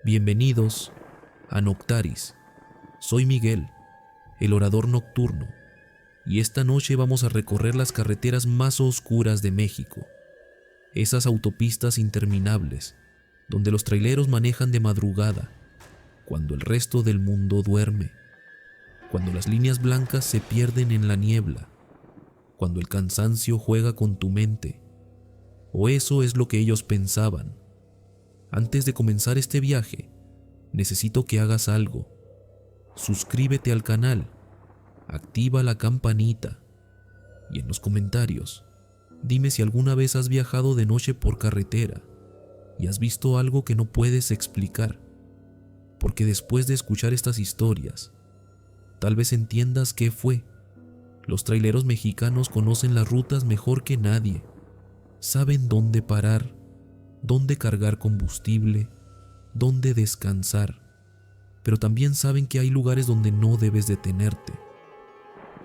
Bienvenidos a Noctaris. Soy Miguel, el orador nocturno, y esta noche vamos a recorrer las carreteras más oscuras de México. Esas autopistas interminables, donde los traileros manejan de madrugada, cuando el resto del mundo duerme, cuando las líneas blancas se pierden en la niebla, cuando el cansancio juega con tu mente. O eso es lo que ellos pensaban. Antes de comenzar este viaje, necesito que hagas algo. Suscríbete al canal, activa la campanita y en los comentarios, dime si alguna vez has viajado de noche por carretera y has visto algo que no puedes explicar. Porque después de escuchar estas historias, tal vez entiendas qué fue. Los traileros mexicanos conocen las rutas mejor que nadie. Saben dónde parar, dónde cargar combustible, dónde descansar, pero también saben que hay lugares donde no debes detenerte,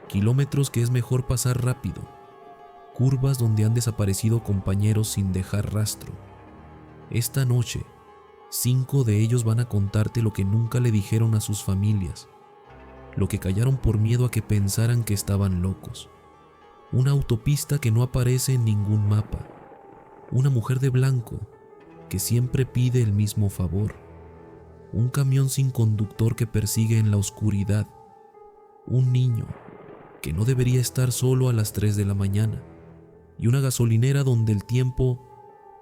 kilómetros que es mejor pasar rápido, curvas donde han desaparecido compañeros sin dejar rastro. Esta noche, 5 de ellos van a contarte lo que nunca le dijeron a sus familias, lo que callaron por miedo a que pensaran que estaban locos. Una autopista que no aparece en ningún mapa. Una mujer de blanco que siempre pide el mismo favor. Un camión sin conductor que persigue en la oscuridad. Un niño que no debería estar solo a las 3 de la mañana. Y una gasolinera donde el tiempo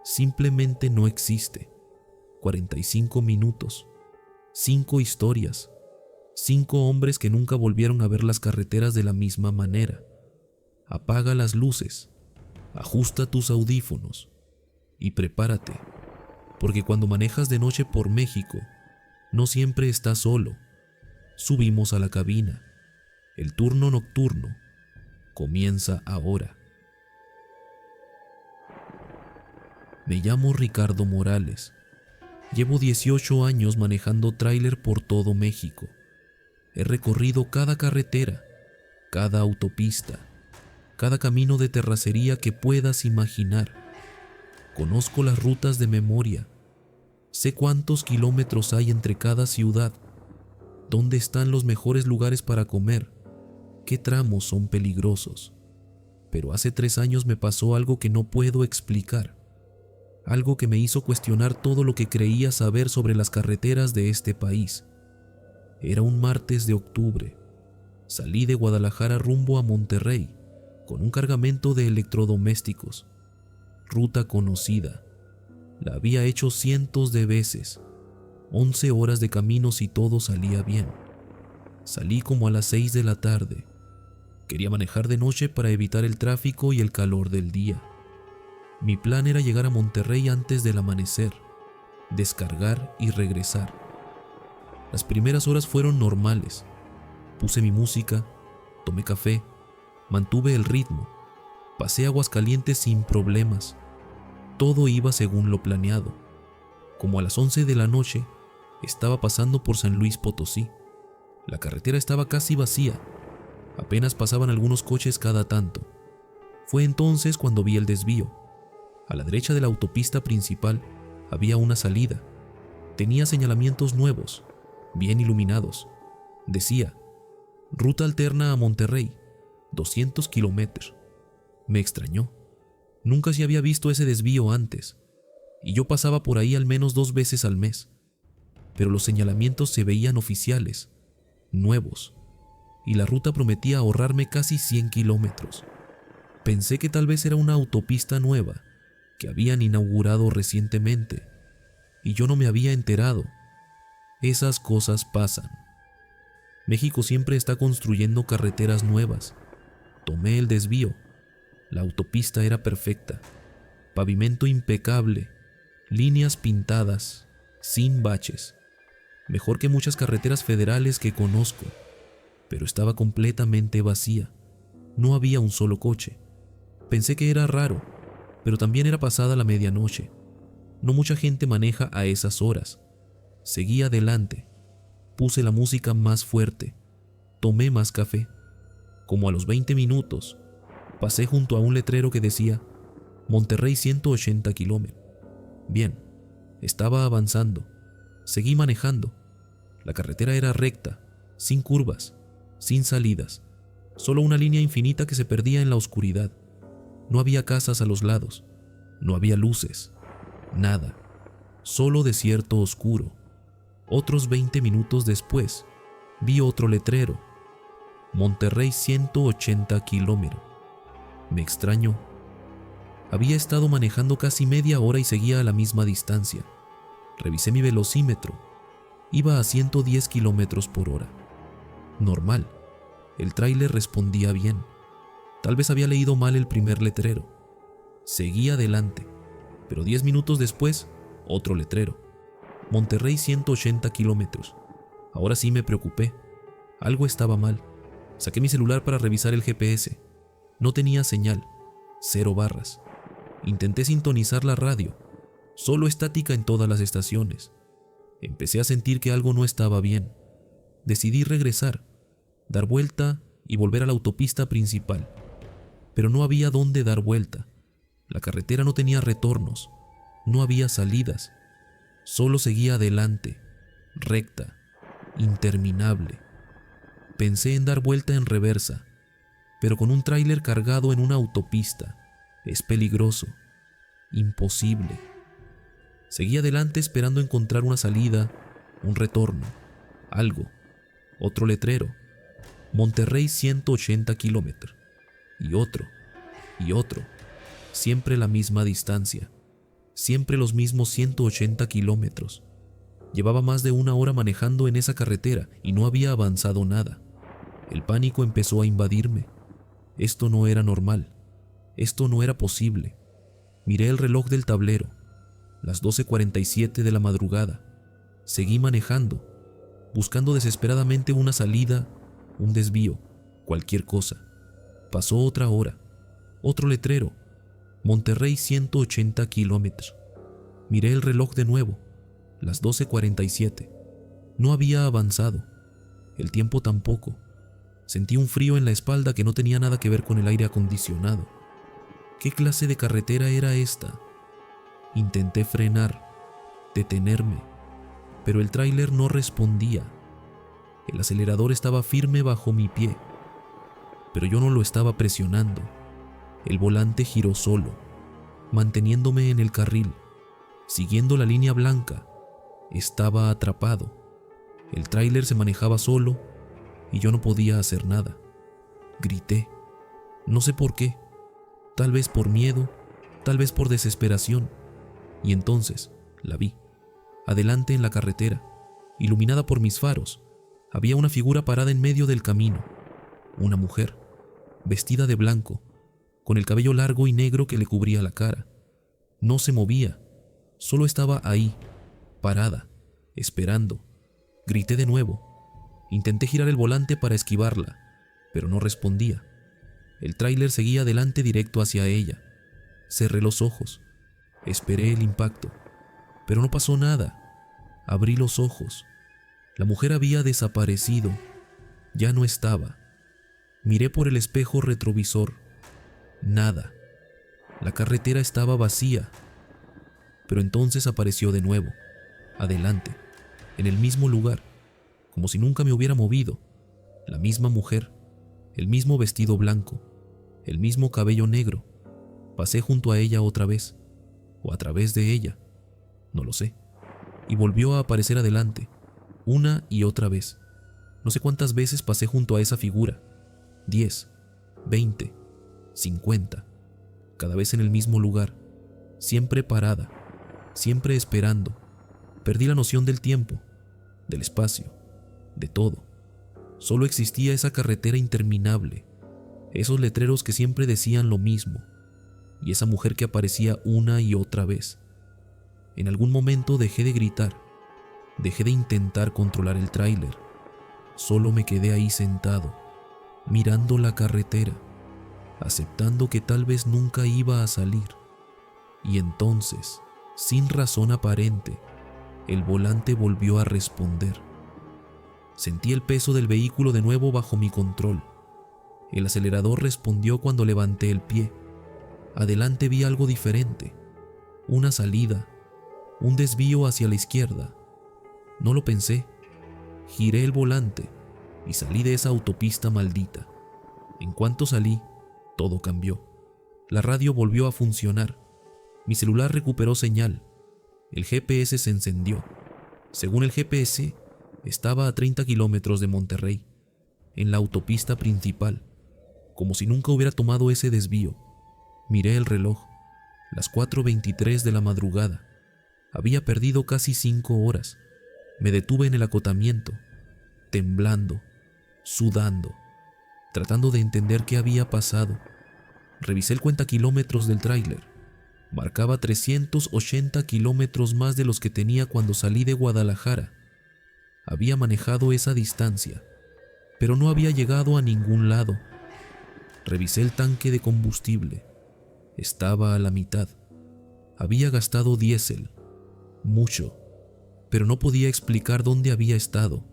simplemente no existe. 45 minutos. 5 historias. 5 hombres que nunca volvieron a ver las carreteras de la misma manera. Apaga las luces. Ajusta tus audífonos. Y prepárate, porque cuando manejas de noche por México, no siempre estás solo. Subimos a la cabina. El turno nocturno comienza ahora. Me llamo Ricardo Morales. Llevo 18 años manejando tráiler por todo México. He recorrido cada carretera, cada autopista, cada camino de terracería que puedas imaginar. Conozco las rutas de memoria. Sé cuántos kilómetros hay entre cada ciudad, dónde están los mejores lugares para comer, qué tramos son peligrosos. Pero hace 3 años me pasó algo que no puedo explicar, algo que me hizo cuestionar todo lo que creía saber sobre las carreteras de este país. Era un martes de octubre. Salí de Guadalajara rumbo a Monterrey con un cargamento de electrodomésticos. Ruta conocida. La había hecho cientos de veces. 11 horas de camino si todo salía bien. Salí como a las 6 de la tarde. Quería manejar de noche para evitar el tráfico y el calor del día. Mi plan era llegar a Monterrey antes del amanecer, descargar y regresar. Las primeras horas fueron normales. Puse mi música, tomé café, mantuve el ritmo. Pasé Aguascalientes sin problemas. Todo iba según lo planeado. Como a las 11 de la noche, estaba pasando por San Luis Potosí. La carretera estaba casi vacía. Apenas pasaban algunos coches cada tanto. Fue entonces cuando vi el desvío. A la derecha de la autopista principal había una salida. Tenía señalamientos nuevos, bien iluminados. Decía, ruta alterna a Monterrey, 200 kilómetros. Me extrañó. Nunca se había visto ese desvío antes, y yo pasaba por ahí al menos 2 veces al mes. Pero los señalamientos se veían oficiales, nuevos, y la ruta prometía ahorrarme casi 100 kilómetros. Pensé que tal vez era una autopista nueva, que habían inaugurado recientemente, y yo no me había enterado. Esas cosas pasan. México siempre está construyendo carreteras nuevas. Tomé el desvío. La autopista era perfecta, pavimento impecable, líneas pintadas, sin baches, mejor que muchas carreteras federales que conozco, pero estaba completamente vacía, no había un solo coche. Pensé que era raro, pero también era pasada la medianoche, no mucha gente maneja a esas horas. Seguí adelante, puse la música más fuerte, tomé más café. Como a los 20 minutos, pasé junto a un letrero que decía Monterrey 180 kilómetros. Bien, estaba avanzando. Seguí manejando. La carretera era recta, sin curvas, sin salidas, solo una línea infinita que se perdía en la oscuridad. No había casas a los lados, no había luces, nada, solo desierto oscuro. Otros 20 minutos después, vi otro letrero: Monterrey 180 kilómetros. Me extrañó. Había estado manejando casi media hora y seguía a la misma distancia. Revisé mi velocímetro. Iba a 110 kilómetros por hora. Normal. El tráiler respondía bien. Tal vez había leído mal el primer letrero. Seguí adelante, pero 10 minutos después, otro letrero: Monterrey 180 kilómetros. Ahora sí me preocupé. Algo estaba mal. Saqué mi celular para revisar el GPS. No tenía señal. 0 barras. Intenté sintonizar la radio. Solo estática en todas las estaciones. Empecé a sentir que algo no estaba bien. Decidí regresar, dar vuelta y volver a la autopista principal. Pero no había dónde dar vuelta. La carretera no tenía retornos. No había salidas. Solo seguía adelante, recta, interminable. Pensé en dar vuelta en reversa, pero con un tráiler cargado en una autopista es peligroso, imposible. Seguí adelante esperando encontrar una salida, un retorno, algo. Otro letrero: Monterrey 180 kilómetros. Y otro, y otro. Siempre la misma distancia. Siempre los mismos 180 kilómetros. Llevaba más de 1 hora manejando en esa carretera y no había avanzado nada. El pánico empezó a invadirme. Esto no era normal. Esto no era posible. Miré el reloj del tablero. Las 12:47 de la madrugada. Seguí manejando, buscando desesperadamente una salida, un desvío, cualquier cosa. Pasó otra hora. Otro letrero: Monterrey 180 kilómetros. Miré el reloj de nuevo. Las 12:47. No había avanzado. El tiempo tampoco. Sentí un frío en la espalda que no tenía nada que ver con el aire acondicionado. ¿Qué clase de carretera era esta? Intenté frenar, detenerme, pero el tráiler no respondía. El acelerador estaba firme bajo mi pie, pero yo no lo estaba presionando. El volante giró solo, manteniéndome en el carril, siguiendo la línea blanca. Estaba atrapado. El tráiler se manejaba solo y yo no podía hacer nada. Grité. No sé por qué. Tal vez por miedo, tal vez por desesperación. Y entonces la vi. Adelante en la carretera, iluminada por mis faros, había una figura parada en medio del camino. Una mujer, vestida de blanco, con el cabello largo y negro que le cubría la cara. No se movía, solo estaba ahí, parada, esperando. Grité de nuevo. Intenté girar el volante para esquivarla, pero no respondía. El tráiler seguía adelante directo hacia ella. Cerré los ojos. Esperé el impacto, pero no pasó nada. Abrí los ojos. La mujer había desaparecido. Ya no estaba. Miré por el espejo retrovisor. Nada. La carretera estaba vacía. Pero entonces apareció de nuevo, adelante, en el mismo lugar, como si nunca me hubiera movido. La misma mujer, el mismo vestido blanco, el mismo cabello negro. Pasé junto a ella otra vez, o a través de ella, no lo sé. Y volvió a aparecer adelante, una y otra vez. No sé cuántas veces pasé junto a esa figura. 10, 20, 50. Cada vez en el mismo lugar, siempre parada, siempre esperando. Perdí la noción del tiempo, del espacio, de todo. Solo existía esa carretera interminable, esos letreros que siempre decían lo mismo, y esa mujer que aparecía una y otra vez. En algún momento dejé de gritar, dejé de intentar controlar el tráiler. Solo me quedé ahí sentado, mirando la carretera, aceptando que tal vez nunca iba a salir. Y entonces, sin razón aparente, el volante volvió a responder. Sentí el peso del vehículo de nuevo bajo mi control. El acelerador respondió cuando levanté el pie. Adelante vi algo diferente, una salida, un desvío hacia la izquierda. No lo pensé. Giré el volante y salí de esa autopista maldita. En cuanto salí, todo cambió. La radio volvió a funcionar. Mi celular recuperó señal. El GPS se encendió. Según el GPS, estaba a 30 kilómetros de Monterrey, en la autopista principal, como si nunca hubiera tomado ese desvío. Miré el reloj, las 4:23 de la madrugada. Había perdido casi 5 horas. Me detuve en el acotamiento, temblando, sudando, tratando de entender qué había pasado. Revisé el cuentakilómetros del tráiler. Marcaba 380 kilómetros más de los que tenía cuando salí de Guadalajara. Había manejado esa distancia, pero no había llegado a ningún lado. Revisé el tanque de combustible. Estaba a la mitad. Había gastado diésel, mucho, pero no podía explicar dónde había estado.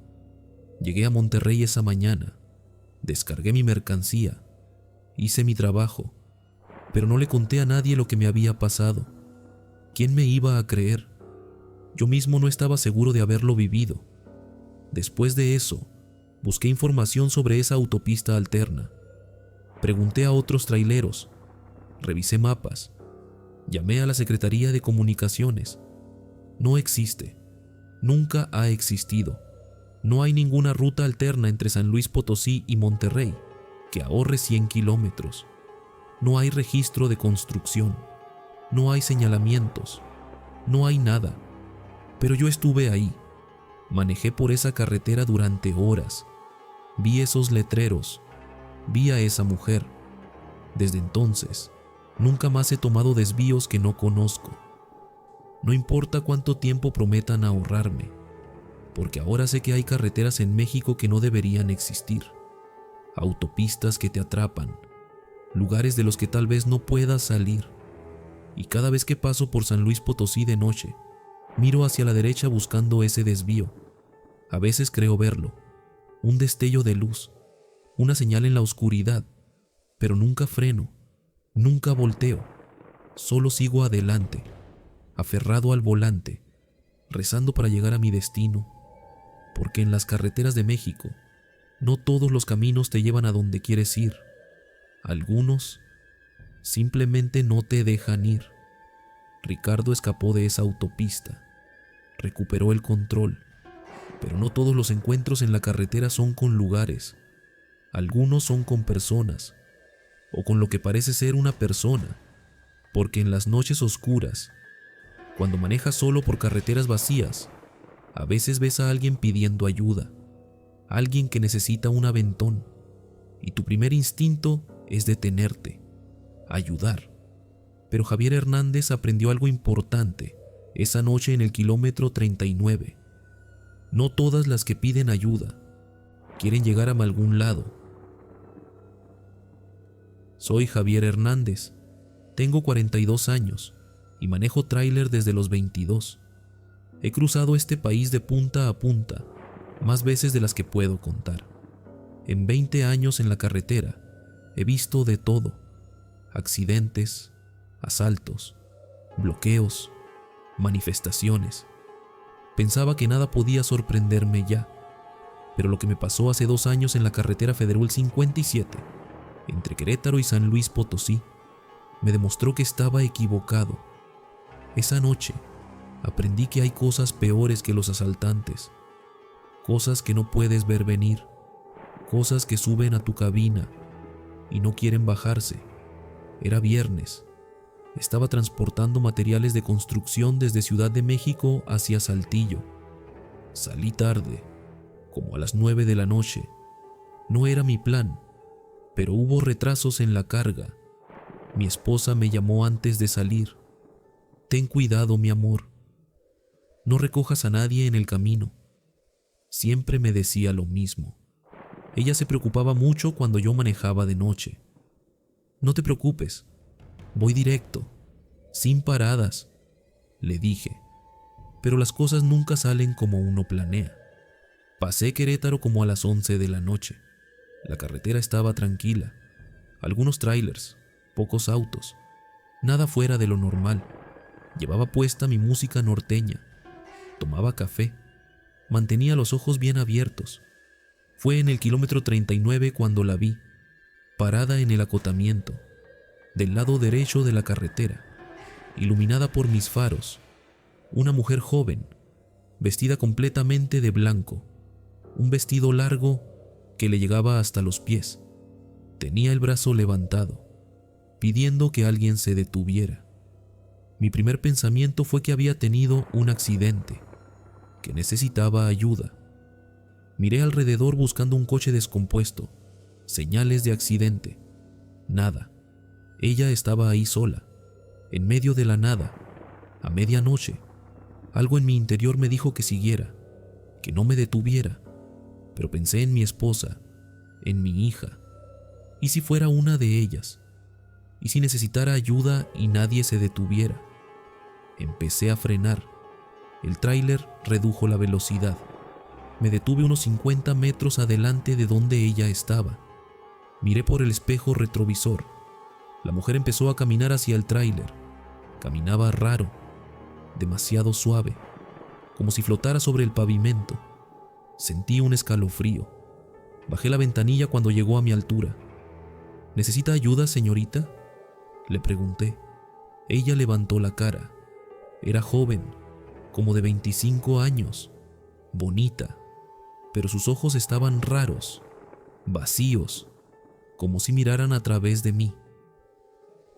Llegué a Monterrey esa mañana, descargué mi mercancía, hice mi trabajo, pero no le conté a nadie lo que me había pasado. ¿Quién me iba a creer? Yo mismo no estaba seguro de haberlo vivido. Después de eso, busqué información sobre esa autopista alterna. Pregunté a otros traileros, revisé mapas, llamé a la Secretaría de Comunicaciones. No existe, nunca ha existido. No hay ninguna ruta alterna entre San Luis Potosí y Monterrey que ahorre 100 kilómetros. No hay registro de construcción, no hay señalamientos, no hay nada. Pero yo estuve ahí, manejé por esa carretera durante horas, vi esos letreros, vi a esa mujer. Desde entonces, nunca más he tomado desvíos que no conozco. No importa cuánto tiempo prometan ahorrarme, porque ahora sé que hay carreteras en México que no deberían existir, autopistas que te atrapan, lugares de los que tal vez no puedas salir. Y cada vez que paso por San Luis Potosí de noche, miro hacia la derecha buscando ese desvío. A veces creo verlo, un destello de luz, una señal en la oscuridad, pero nunca freno, nunca volteo, solo sigo adelante, aferrado al volante, rezando para llegar a mi destino, porque en las carreteras de México, no todos los caminos te llevan a donde quieres ir. Algunos simplemente no te dejan ir. Ricardo escapó de esa autopista, recuperó el control, pero no todos los encuentros en la carretera son con lugares. Algunos son con personas, o con lo que parece ser una persona, porque en las noches oscuras, cuando manejas solo por carreteras vacías, a veces ves a alguien pidiendo ayuda, alguien que necesita un aventón, y tu primer instinto es detenerte, ayudar. Pero Javier Hernández aprendió algo importante esa noche en el kilómetro 39. No todas las que piden ayuda quieren llegar a algún lado. Soy Javier Hernández, tengo 42 años y manejo tráiler desde los 22. He cruzado este país de punta a punta, más veces de las que puedo contar. En 20 años en la carretera, he visto de todo: accidentes, asaltos, bloqueos, manifestaciones. Pensaba que nada podía sorprenderme ya, pero lo que me pasó hace 2 años en la carretera Federal 57, entre Querétaro y San Luis Potosí, me demostró que estaba equivocado. Esa noche, aprendí que hay cosas peores que los asaltantes, cosas que no puedes ver venir, cosas que suben a tu cabina y no quieren bajarse. Era viernes. Estaba transportando materiales de construcción desde Ciudad de México hacia Saltillo. Salí tarde, como a las 9 de la noche. No era mi plan, pero hubo retrasos en la carga. Mi esposa me llamó antes de salir. Ten cuidado, mi amor. No recojas a nadie en el camino. Siempre me decía lo mismo. Ella se preocupaba mucho cuando yo manejaba de noche. No te preocupes, voy directo, sin paradas, le dije. Pero las cosas nunca salen como uno planea. Pasé Querétaro como a las 11 de la noche. La carretera estaba tranquila. Algunos trailers, pocos autos, nada fuera de lo normal. Llevaba puesta mi música norteña. Tomaba café. Mantenía los ojos bien abiertos. Fue en el kilómetro 39 cuando la vi, parada en el acotamiento, del lado derecho de la carretera, iluminada por mis faros. Una mujer joven, vestida completamente de blanco, un vestido largo que le llegaba hasta los pies. Tenía el brazo levantado, pidiendo que alguien se detuviera. Mi primer pensamiento fue que había tenido un accidente, que necesitaba ayuda. Miré alrededor buscando un coche descompuesto, señales de accidente. Nada. Ella estaba ahí sola, en medio de la nada, a medianoche. Algo en mi interior me dijo que siguiera, que no me detuviera, pero pensé en mi esposa, en mi hija. ¿Y si fuera una de ellas? ¿Y si necesitara ayuda y nadie se detuviera? Empecé a frenar. El tráiler redujo la velocidad. Me detuve unos 50 metros adelante de donde ella estaba. Miré por el espejo retrovisor. La mujer empezó a caminar hacia el tráiler. Caminaba raro, demasiado suave, como si flotara sobre el pavimento. Sentí un escalofrío. Bajé la ventanilla cuando llegó a mi altura. ¿Necesita ayuda, señorita?, le pregunté. Ella levantó la cara. Era joven, como de 25 años, bonita, pero sus ojos estaban raros, vacíos, como si miraran a través de mí.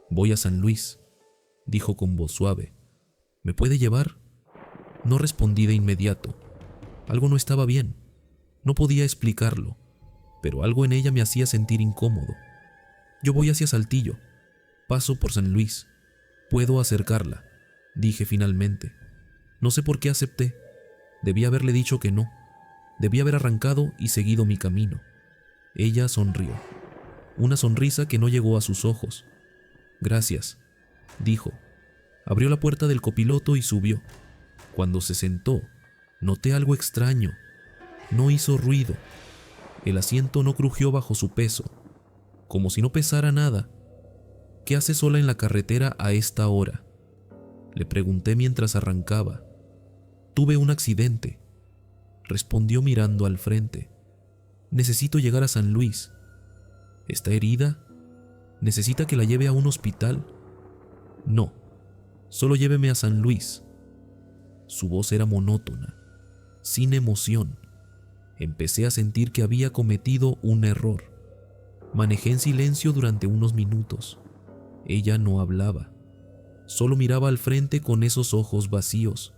Voy a San Luis, dijo con voz suave. ¿Me puede llevar? No respondí de inmediato. Algo no estaba bien. No podía explicarlo, pero algo en ella me hacía sentir incómodo. Yo voy hacia Saltillo. Paso por San Luis. Puedo acercarla, dije finalmente. No sé por qué acepté. Debí haberle dicho que no. Debí haber arrancado y seguido mi camino. Ella sonrió. Una sonrisa que no llegó a sus ojos. Gracias, dijo. Abrió la puerta del copiloto y subió. Cuando se sentó, noté algo extraño. No hizo ruido. El asiento no crujió bajo su peso, como si no pesara nada. ¿Qué hace sola en la carretera a esta hora?, le pregunté mientras arrancaba. Tuve un accidente, respondió mirando al frente. Necesito llegar a San Luis. ¿Está herida? ¿Necesita que la lleve a un hospital? No, solo lléveme a San Luis. Su voz era monótona, sin emoción. Empecé a sentir que había cometido un error. Manejé en silencio durante unos minutos. Ella no hablaba. Solo miraba al frente con esos ojos vacíos.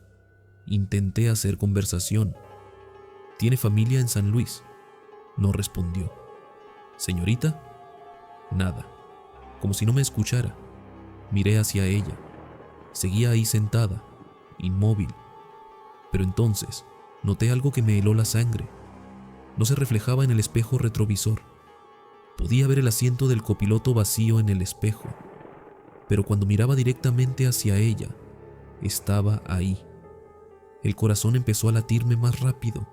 Intenté hacer conversación. ¿Tiene familia en San Luis?, no respondió. ¿Señorita? Nada. Como si no me escuchara. Miré hacia ella. Seguía ahí sentada, inmóvil. Pero entonces noté algo que me heló la sangre. No se reflejaba en el espejo retrovisor. Podía ver el asiento del copiloto vacío en el espejo, pero cuando miraba directamente hacia ella, estaba ahí. El corazón empezó a latirme más rápido.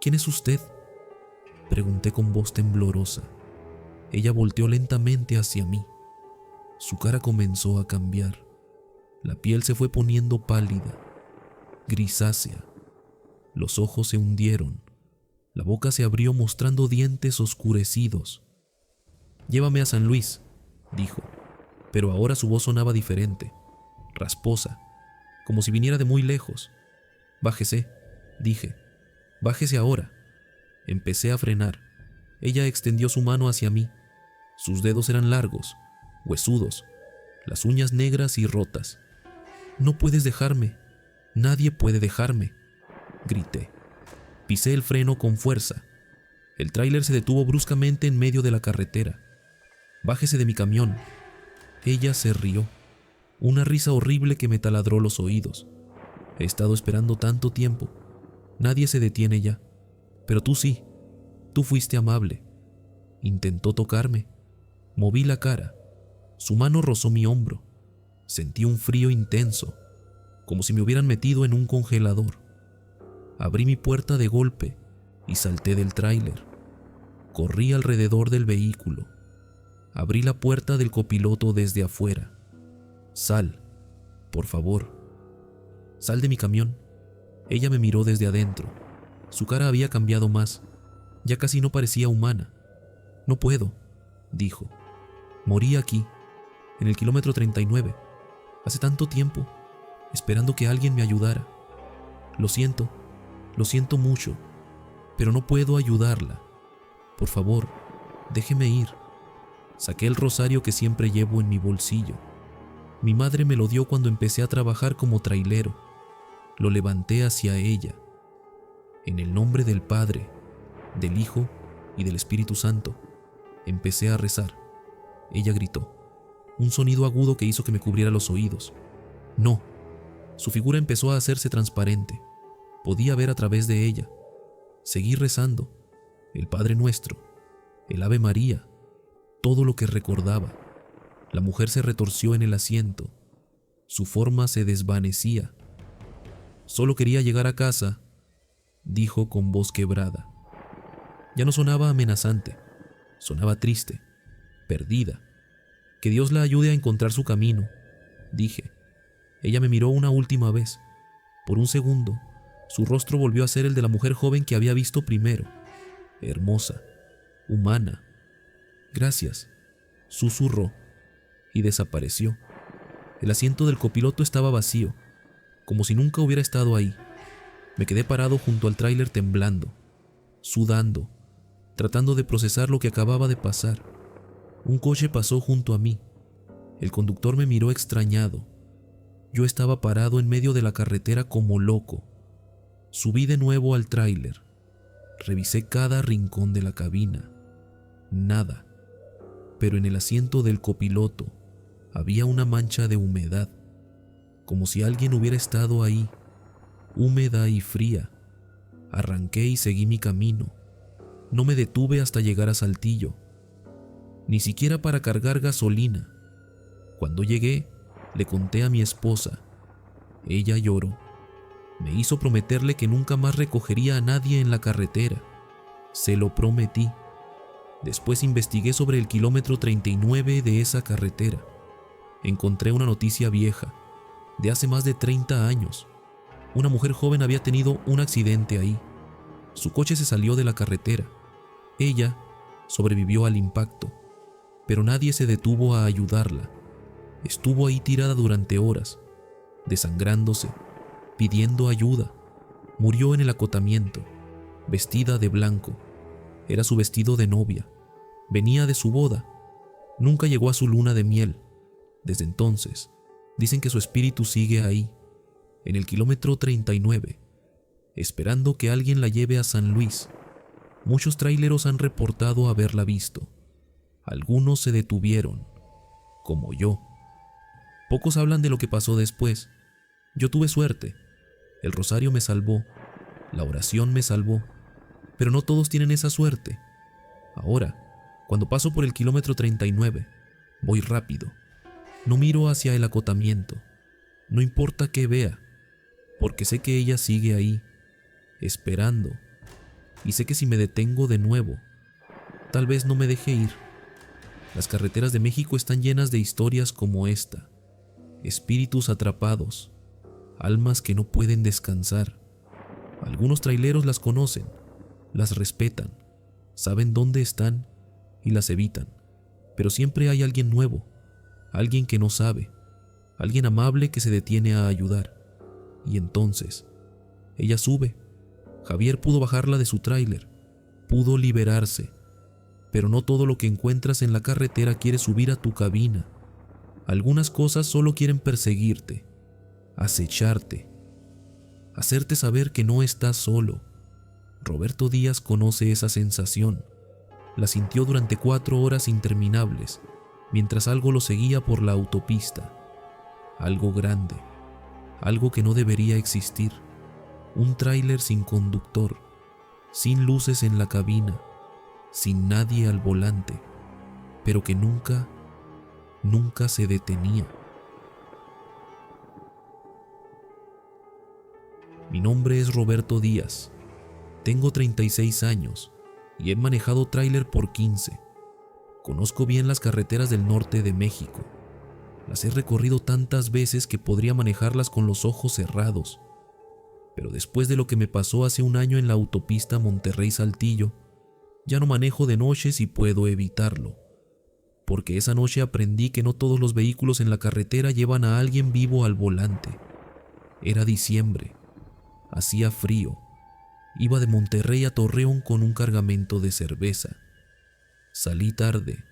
¿Quién es usted?, pregunté con voz temblorosa. Ella volteó lentamente hacia mí. Su cara comenzó a cambiar. La piel se fue poniendo pálida, grisácea. Los ojos se hundieron. La boca se abrió mostrando dientes oscurecidos. «Llévame a San Luis», dijo, pero ahora su voz sonaba diferente, rasposa, como si viniera de muy lejos. «Bájese», dije. «Bájese ahora». Empecé a frenar. Ella extendió su mano hacia mí. Sus dedos eran largos, huesudos, las uñas negras y rotas. «No puedes dejarme. Nadie puede dejarme», grité. Pisé el freno con fuerza. El tráiler se detuvo bruscamente en medio de la carretera. «Bájese de mi camión». Ella se rió, una risa horrible que me taladró los oídos. He estado esperando tanto tiempo. Nadie se detiene ya. Pero tú sí. Tú fuiste amable. Intentó tocarme. Moví la cara. Su mano rozó mi hombro. Sentí un frío intenso, como si me hubieran metido en un congelador. Abrí mi puerta de golpe y salté del tráiler. Corrí alrededor del vehículo. Abrí la puerta del copiloto desde afuera. «Sal, por favor. Sal de mi camión». Ella me miró desde adentro. Su cara había cambiado más, ya casi no parecía humana. «No puedo», dijo. «Morí aquí, en el kilómetro 39, hace tanto tiempo, esperando que alguien me ayudara. Lo siento mucho, pero no puedo ayudarla. Por favor, déjeme ir». Saqué el rosario que siempre llevo en mi bolsillo. Mi madre me lo dio cuando empecé a trabajar como trailero. Lo levanté hacia ella. En el nombre del Padre, del Hijo y del Espíritu Santo, empecé a rezar. Ella gritó, un sonido agudo que hizo que me cubriera los oídos. No. Su figura empezó a hacerse transparente. Podía ver a través de ella. Seguí rezando. El Padre Nuestro, el Ave María, todo lo que recordaba. La mujer se retorció en el asiento. Su forma se desvanecía. «Solo quería llegar a casa», dijo con voz quebrada. Ya no sonaba amenazante, sonaba triste, perdida. «Que Dios la ayude a encontrar su camino», dije. Ella me miró una última vez. Por un segundo, su rostro volvió a ser el de la mujer joven que había visto primero. Hermosa, humana. «Gracias», susurró, y desapareció. El asiento del copiloto estaba vacío, como si nunca hubiera estado ahí. Me quedé parado junto al tráiler temblando, sudando, tratando de procesar lo que acababa de pasar. Un coche pasó junto a mí. El conductor me miró extrañado. Yo estaba parado en medio de la carretera como loco. Subí de nuevo al tráiler. Revisé cada rincón de la cabina. Nada. Pero en el asiento del copiloto había una mancha de humedad, como si alguien hubiera estado ahí, húmeda y fría. Arranqué y seguí mi camino. No me detuve hasta llegar a Saltillo, ni siquiera para cargar gasolina. Cuando llegué, le conté a mi esposa. Ella lloró. Me hizo prometerle que nunca más recogería a nadie en la carretera. Se lo prometí. Después investigué sobre el kilómetro 39 de esa carretera. Encontré una noticia vieja, de hace más de 30 años. Una mujer joven había tenido un accidente ahí. Su coche se salió de la carretera. Ella sobrevivió al impacto, pero nadie se detuvo a ayudarla. Estuvo ahí tirada durante horas, desangrándose, pidiendo ayuda. Murió en el acotamiento, vestida de blanco. Era su vestido de novia. Venía de su boda. Nunca llegó a su luna de miel. Desde entonces, dicen que su espíritu sigue ahí, en el kilómetro 39, esperando que alguien la lleve a San Luis. Muchos traileros han reportado haberla visto. Algunos se detuvieron, como yo. Pocos hablan de lo que pasó después. Yo tuve suerte. El rosario me salvó. La oración me salvó. Pero no todos tienen esa suerte. Ahora, cuando paso por el kilómetro 39, voy rápido. No miro hacia el acotamiento. No importa qué vea, porque sé que ella sigue ahí, esperando. Y sé que si me detengo de nuevo, tal vez no me deje ir. Las carreteras de México están llenas de historias como esta. Espíritus atrapados, almas que no pueden descansar. Algunos traileros las conocen, las respetan, saben dónde están y las evitan. Pero siempre hay alguien nuevo, alguien que no sabe, alguien amable que se detiene a ayudar. Y entonces, ella sube. Javier pudo bajarla de su tráiler, pudo liberarse. Pero no todo lo que encuentras en la carretera quiere subir a tu cabina. Algunas cosas solo quieren perseguirte, acecharte, hacerte saber que no estás solo. Roberto Díaz conoce esa sensación. La sintió durante 4 horas interminables, mientras algo lo seguía por la autopista. Algo grande, algo que no debería existir. Un tráiler sin conductor, sin luces en la cabina, sin nadie al volante, pero que nunca se detenía. Mi nombre es Roberto Díaz. Tengo 36 años y he manejado tráiler por 15. Conozco bien las carreteras del norte de México. Las he recorrido tantas veces que podría manejarlas con los ojos cerrados. pero después de lo que me pasó hace un año en la autopista Monterrey-Saltillo, ya no manejo de noche si puedo evitarlo, porque esa noche aprendí que no todos los vehículos en la carretera llevan a alguien vivo al volante. Era diciembre, hacía frío, iba de Monterrey a Torreón con un cargamento de cerveza. Salí tarde,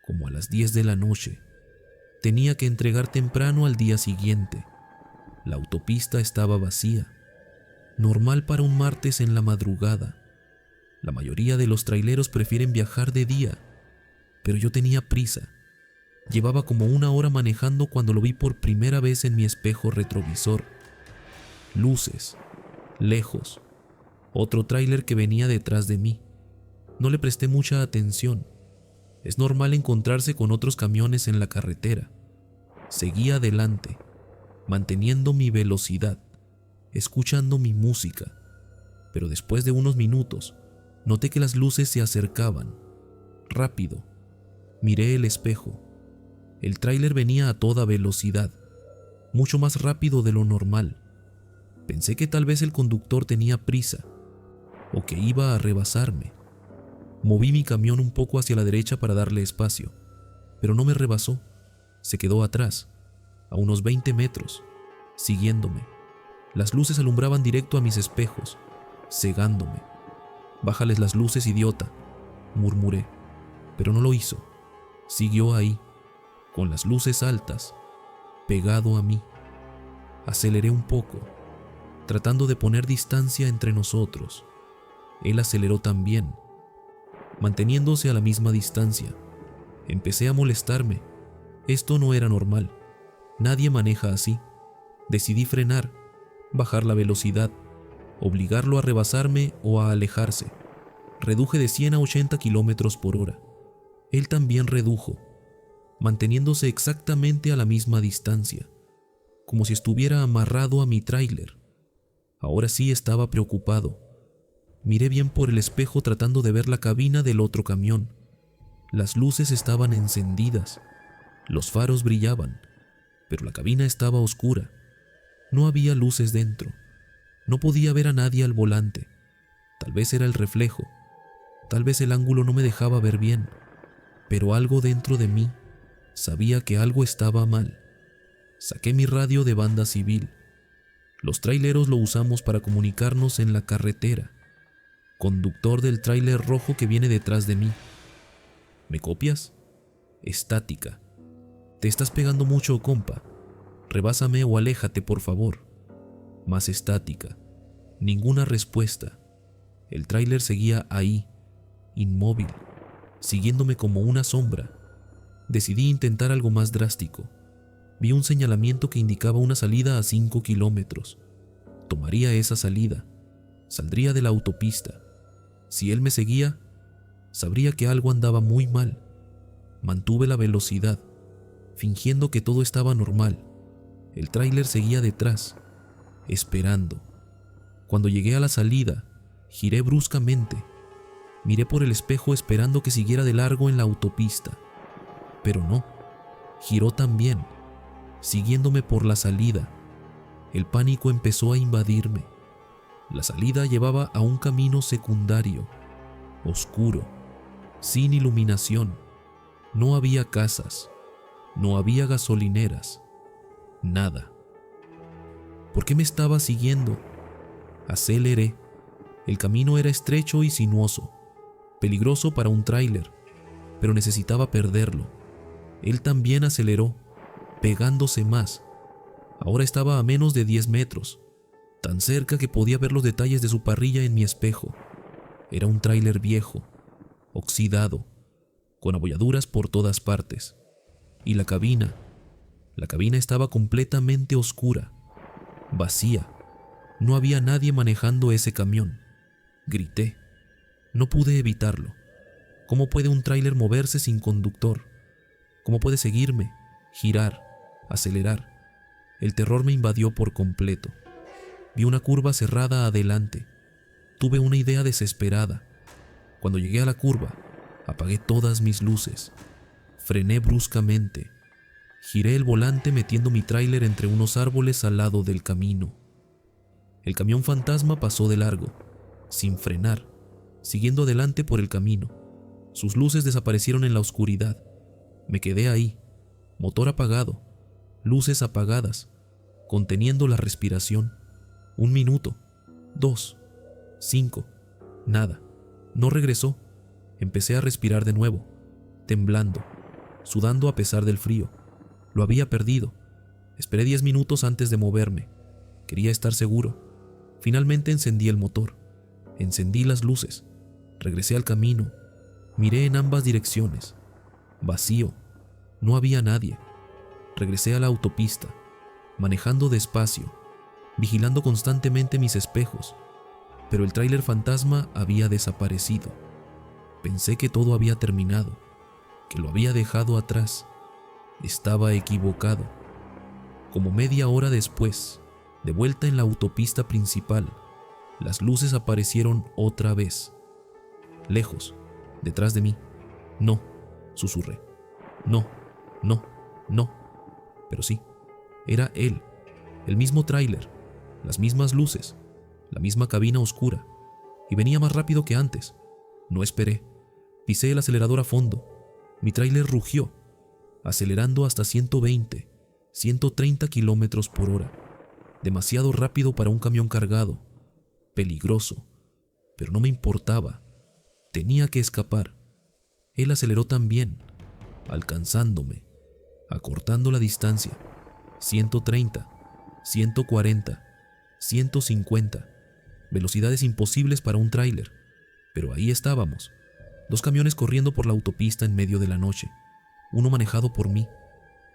como a las 10 de la noche. Tenía que entregar temprano al día siguiente. La autopista estaba vacía, normal para un martes en la madrugada. La mayoría de los traileros prefieren viajar de día, pero yo tenía prisa. Llevaba como 1 hora manejando cuando lo vi por primera vez en mi espejo retrovisor. Luces, lejos, otro tráiler que venía detrás de mí. No le presté mucha atención. Es normal encontrarse con otros camiones en la carretera. Seguí adelante, manteniendo mi velocidad, escuchando mi música, pero después de unos minutos noté que las luces se acercaban. Rápido, miré el espejo. El tráiler venía a toda velocidad, mucho más rápido de lo normal. Pensé que tal vez el conductor tenía prisa o que iba a rebasarme. Moví mi camión un poco hacia la derecha para darle espacio, pero no me rebasó. Se quedó atrás, a unos 20 metros, siguiéndome. Las luces alumbraban directo a mis espejos, cegándome. «Bájales las luces, idiota», murmuré, pero no lo hizo. Siguió ahí, con las luces altas, pegado a mí. Aceleré un poco, tratando de poner distancia entre nosotros. Él aceleró también, manteniéndose a la misma distancia. Empecé a molestarme. Esto no era normal. Nadie maneja así. Decidí frenar, bajar la velocidad, obligarlo a rebasarme o a alejarse. Reduje de 100 a 80 kilómetros por hora. Él también redujo, manteniéndose exactamente a la misma distancia, como si estuviera amarrado a mi tráiler. Ahora sí estaba preocupado. Miré bien por el espejo tratando de ver la cabina del otro camión. Las luces estaban encendidas, los faros brillaban, pero la cabina estaba oscura. No había luces dentro. No podía ver a nadie al volante. Tal vez era el reflejo, tal vez el ángulo no me dejaba ver bien, pero algo dentro de mí sabía que algo estaba mal. Saqué mi radio de banda civil. Los traileros lo usamos para comunicarnos en la carretera. Conductor del tráiler rojo que viene detrás de mí. ¿Me copias? Estática. Te estás pegando mucho, compa. Rebásame o aléjate, por favor. Más estática. Ninguna respuesta. El tráiler seguía ahí, inmóvil, siguiéndome como una sombra. Decidí intentar algo más drástico. Vi un señalamiento que indicaba una salida a 5 kilómetros. Tomaría esa salida. Saldría de la autopista. Si él me seguía, sabría que algo andaba muy mal. Mantuve la velocidad, fingiendo que todo estaba normal. El tráiler seguía detrás, esperando. Cuando llegué a la salida, giré bruscamente. Miré por el espejo esperando que siguiera de largo en la autopista. Pero no, giró también, siguiéndome por la salida. El pánico empezó a invadirme. La salida llevaba a un camino secundario, oscuro, sin iluminación. No había casas, no había gasolineras, nada. ¿Por qué me estaba siguiendo? Aceleré. El camino era estrecho y sinuoso, peligroso para un tráiler, pero necesitaba perderlo. Él también aceleró, pegándose más. Ahora estaba a menos de 10 metros, tan cerca que podía ver los detalles de su parrilla en mi espejo. Era un tráiler viejo, oxidado, con abolladuras por todas partes. Y la cabina estaba completamente oscura, vacía. No había nadie manejando ese camión. Grité. No pude evitarlo. ¿Cómo puede un tráiler moverse sin conductor? ¿Cómo puede seguirme, girar, acelerar? El terror me invadió por completo. Vi una curva cerrada adelante. Tuve una idea desesperada. Cuando llegué a la curva, apagué todas mis luces. Frené bruscamente. Giré el volante metiendo mi tráiler entre unos árboles al lado del camino. El camión fantasma pasó de largo, sin frenar, siguiendo adelante por el camino. Sus luces desaparecieron en la oscuridad. Me quedé ahí, motor apagado, luces apagadas, conteniendo la respiración. 1 minuto, 2, 5, nada. No regresó. Empecé a respirar de nuevo, temblando, sudando a pesar del frío. Lo había perdido. Esperé 10 minutos antes de moverme. Quería estar seguro. Finalmente encendí el motor. Encendí las luces. Regresé al camino. Miré en ambas direcciones. Vacío. No había nadie. Regresé a la autopista, manejando despacio, vigilando constantemente mis espejos, pero el tráiler fantasma había desaparecido. Pensé que todo había terminado, que lo había dejado atrás. Estaba equivocado. Como media hora después, de vuelta en la autopista principal, las luces aparecieron otra vez. Lejos, detrás de mí. No, susurré. No, no, no. Pero sí, era él, el mismo tráiler, las mismas luces, la misma cabina oscura, y venía más rápido que antes. No esperé. Pisé el acelerador a fondo. Mi tráiler rugió, acelerando hasta 120, 130 kilómetros por hora. Demasiado rápido para un camión cargado. Peligroso, pero no me importaba. Tenía que escapar. Él aceleró también, alcanzándome, acortando la distancia. 130, 140, 150. Velocidades imposibles para un tráiler. Pero ahí estábamos. 2 camiones corriendo por la autopista en medio de la noche. Uno manejado por mí,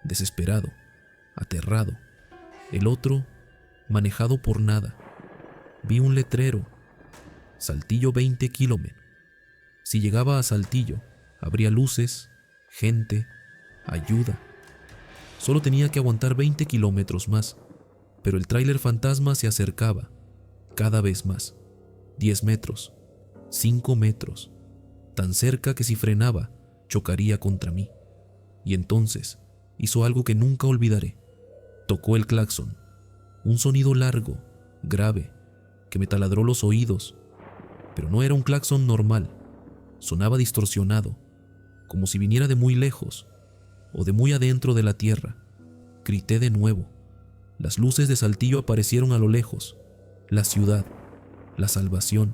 desesperado, aterrado. El otro manejado por nada. Vi un letrero. Saltillo 20 kilómetros. Si llegaba a Saltillo, habría luces, gente, ayuda. Solo tenía que aguantar 20 kilómetros más, pero el tráiler fantasma se acercaba, cada vez más. 10 metros, 5 metros, tan cerca que si frenaba, chocaría contra mí. Y entonces hizo algo que nunca olvidaré. Tocó el claxon, un sonido largo, grave, que me taladró los oídos. Pero no era un claxon normal, sonaba distorsionado, como si viniera de muy lejos o de muy adentro de la tierra. Grité de nuevo. Las luces de Saltillo aparecieron a lo lejos. La ciudad, la salvación.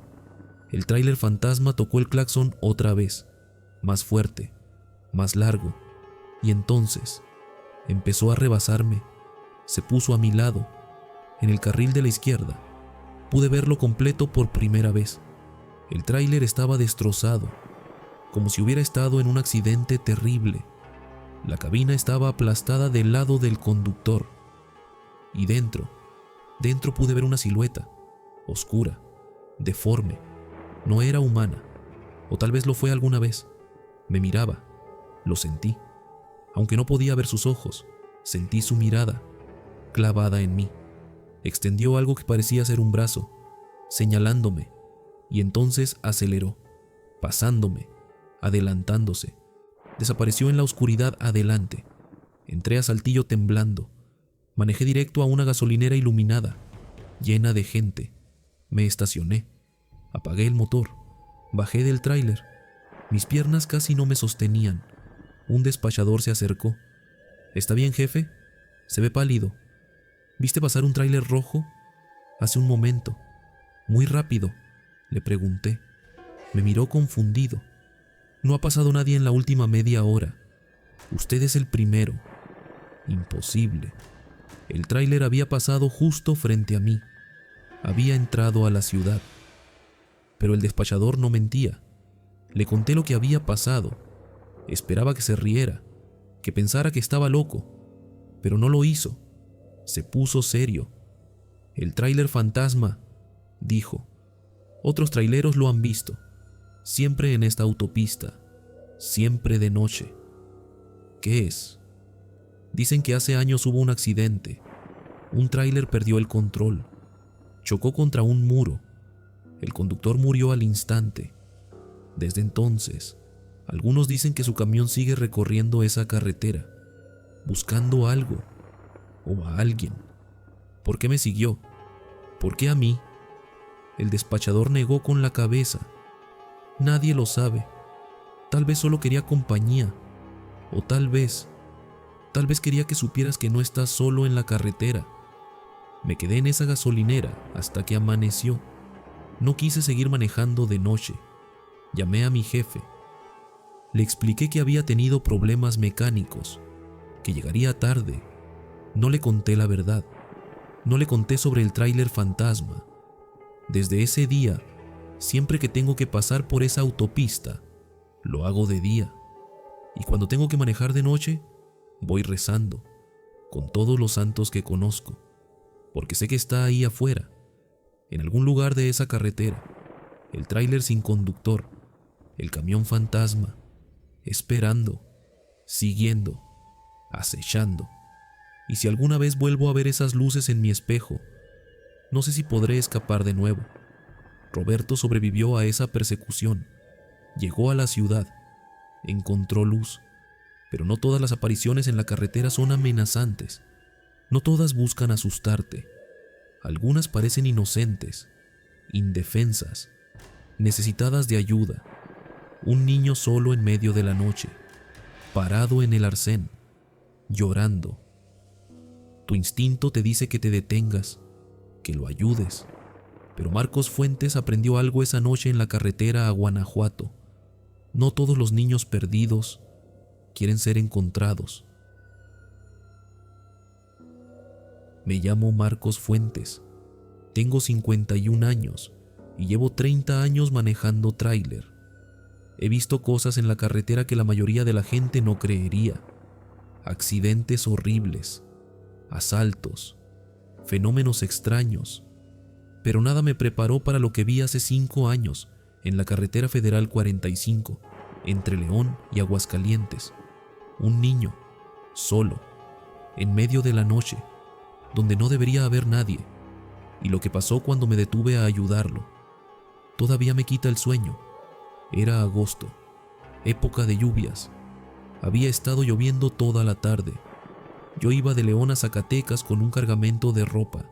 El tráiler fantasma tocó el claxon otra vez, más fuerte, más largo, y entonces empezó a rebasarme. Se puso a mi lado, en el carril de la izquierda. Pude verlo completo por primera vez. El tráiler estaba destrozado, como si hubiera estado en un accidente terrible. La cabina estaba aplastada del lado del conductor. Y dentro pude ver una silueta, oscura, deforme. No era humana, o tal vez lo fue alguna vez. Me miraba, lo sentí. Aunque no podía ver sus ojos, sentí su mirada, clavada en mí. Extendió algo que parecía ser un brazo, señalándome, y entonces aceleró, pasándome, adelantándose. Desapareció en la oscuridad adelante. Entré a Saltillo temblando. Manejé directo a una gasolinera iluminada, llena de gente. Me estacioné. Apagué el motor. Bajé del tráiler. Mis piernas casi no me sostenían. Un despachador se acercó. ¿Está bien, jefe? Se ve pálido. ¿Viste pasar un tráiler rojo? Hace un momento. Muy rápido, le pregunté. Me miró confundido. No ha pasado nadie en la última media hora. Usted es el primero. Imposible. El tráiler había pasado justo frente a mí. Había entrado a la ciudad. Pero el despachador no mentía. Le conté lo que había pasado. Esperaba que se riera, que pensara que estaba loco, pero no lo hizo. Se puso serio. El tráiler fantasma, dijo. Otros traileros lo han visto. Siempre en esta autopista, siempre de noche. ¿Qué es? Dicen que hace años hubo un accidente. Un tráiler perdió el control. Chocó contra un muro. El conductor murió al instante. Desde entonces, algunos dicen que su camión sigue recorriendo esa carretera, buscando algo o a alguien. ¿Por qué me siguió? ¿Por qué a mí? El despachador negó con la cabeza. Nadie lo sabe. Tal vez solo quería compañía. O tal vez quería que supieras que no estás solo en la carretera. Me quedé en esa gasolinera hasta que amaneció. No quise seguir manejando de noche. Llamé a mi jefe. Le expliqué que había tenido problemas mecánicos, que llegaría tarde. No le conté la verdad. No le conté sobre el tráiler fantasma. Desde ese día, siempre que tengo que pasar por esa autopista, lo hago de día. Y cuando tengo que manejar de noche, voy rezando, con todos los santos que conozco, porque sé que está ahí afuera, en algún lugar de esa carretera, el tráiler sin conductor, el camión fantasma, esperando, siguiendo, acechando. Y si alguna vez vuelvo a ver esas luces en mi espejo, no sé si podré escapar de nuevo. Roberto sobrevivió a esa persecución. Llegó a la ciudad. Encontró luz. Pero no todas las apariciones en la carretera son amenazantes. No todas buscan asustarte. Algunas parecen inocentes, indefensas, necesitadas de ayuda. Un niño solo en medio de la noche, parado en el arcén, llorando. Tu instinto te dice que te detengas, que lo ayudes. Pero Marcos Fuentes aprendió algo esa noche en la carretera a Guanajuato. No todos los niños perdidos quieren ser encontrados. Me llamo Marcos Fuentes. Tengo 51 años y llevo 30 años manejando tráiler. He visto cosas en la carretera que la mayoría de la gente no creería. Accidentes horribles, asaltos, fenómenos extraños, pero nada me preparó para lo que vi hace 5 años en la carretera federal 45, entre León y Aguascalientes. Un niño, solo, en medio de la noche, donde no debería haber nadie, y lo que pasó cuando me detuve a ayudarlo. Todavía me quita el sueño. Era agosto, época de lluvias. Había estado lloviendo toda la tarde. Yo iba de León a Zacatecas con un cargamento de ropa.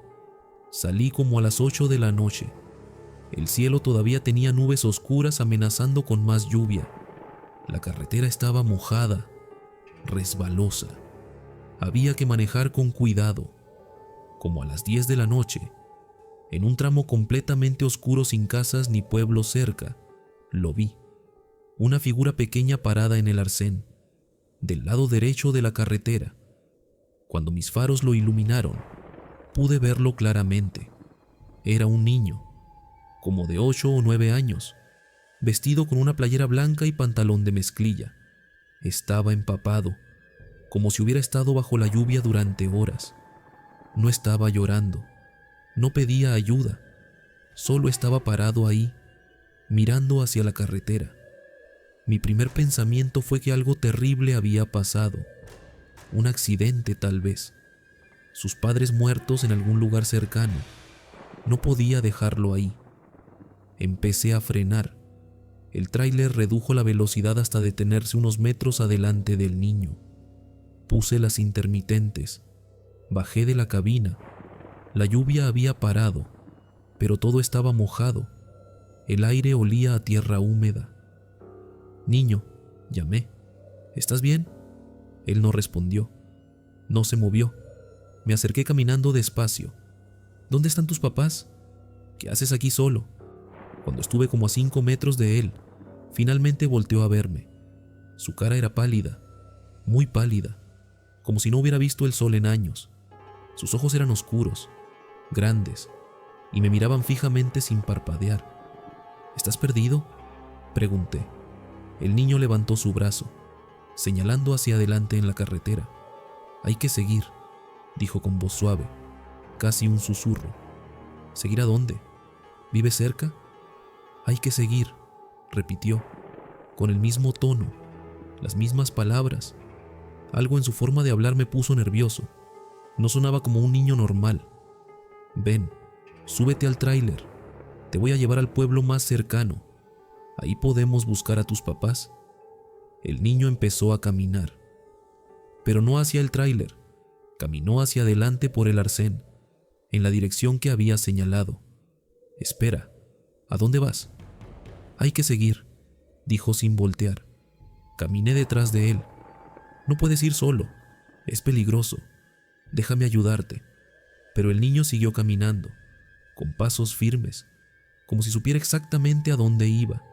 Salí como a las 8 de la noche. El cielo todavía tenía nubes oscuras amenazando con más lluvia. La carretera estaba mojada, resbalosa. Había que manejar con cuidado. Como a las 10 de la noche, en un tramo completamente oscuro sin casas ni pueblos cerca, lo vi. Una figura pequeña parada en el arcén, del lado derecho de la carretera. Cuando mis faros lo iluminaron, pude verlo claramente. Era un niño, como de 8 o 9 años, vestido con una playera blanca y pantalón de mezclilla. Estaba empapado, como si hubiera estado bajo la lluvia durante horas. No estaba llorando, no pedía ayuda, solo estaba parado ahí, mirando hacia la carretera. Mi primer pensamiento fue que algo terrible había pasado, un accidente tal vez. Sus padres muertos en algún lugar cercano. No podía dejarlo ahí. Empecé a frenar. El tráiler redujo la velocidad hasta detenerse unos metros adelante del niño. Puse las intermitentes. Bajé de la cabina. La lluvia había parado, pero todo estaba mojado. El aire olía a tierra húmeda. «Niño», llamé. «¿Estás bien?». Él no respondió. No se movió. Me acerqué caminando despacio. «¿Dónde están tus papás? ¿Qué haces aquí solo?». Cuando estuve como a 5 metros de él, finalmente volteó a verme. Su cara era pálida, muy pálida, como si no hubiera visto el sol en años. Sus ojos eran oscuros, grandes, y me miraban fijamente sin parpadear. «¿Estás perdido?», pregunté. El niño levantó su brazo, señalando hacia adelante en la carretera. «Hay que seguir», dijo con voz suave, casi un susurro. «¿Seguir a dónde? ¿Vive cerca?». «Hay que seguir», repitió, con el mismo tono, las mismas palabras. Algo en su forma de hablar me puso nervioso. No sonaba como un niño normal. «Ven, súbete al tráiler. Te voy a llevar al pueblo más cercano. Ahí podemos buscar a tus papás». El niño empezó a caminar, pero no hacia el tráiler. Caminó hacia adelante por el arcén. en la dirección que había señalado. Espera, ¿a dónde vas? Hay que seguir, dijo sin voltear. Caminé detrás de él. No puedes ir solo, es peligroso. Déjame ayudarte. Pero el niño siguió caminando, con pasos firmes, como si supiera exactamente a dónde iba.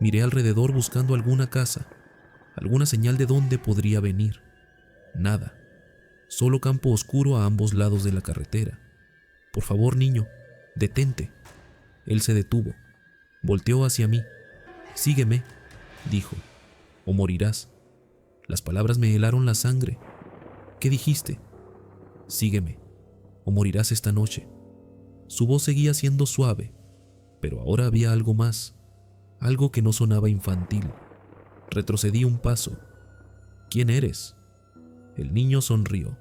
Miré alrededor buscando alguna casa, alguna señal de dónde podría venir. Nada, solo campo oscuro a ambos lados de la carretera. Por favor, niño, detente. Él se detuvo, volteó hacia mí. Sígueme, dijo, o morirás. Las palabras me helaron la sangre. ¿Qué dijiste? Sígueme, o morirás esta noche. Su voz seguía siendo suave, pero ahora había algo más, algo que no sonaba infantil. Retrocedí un paso. ¿Quién eres? El niño sonrió.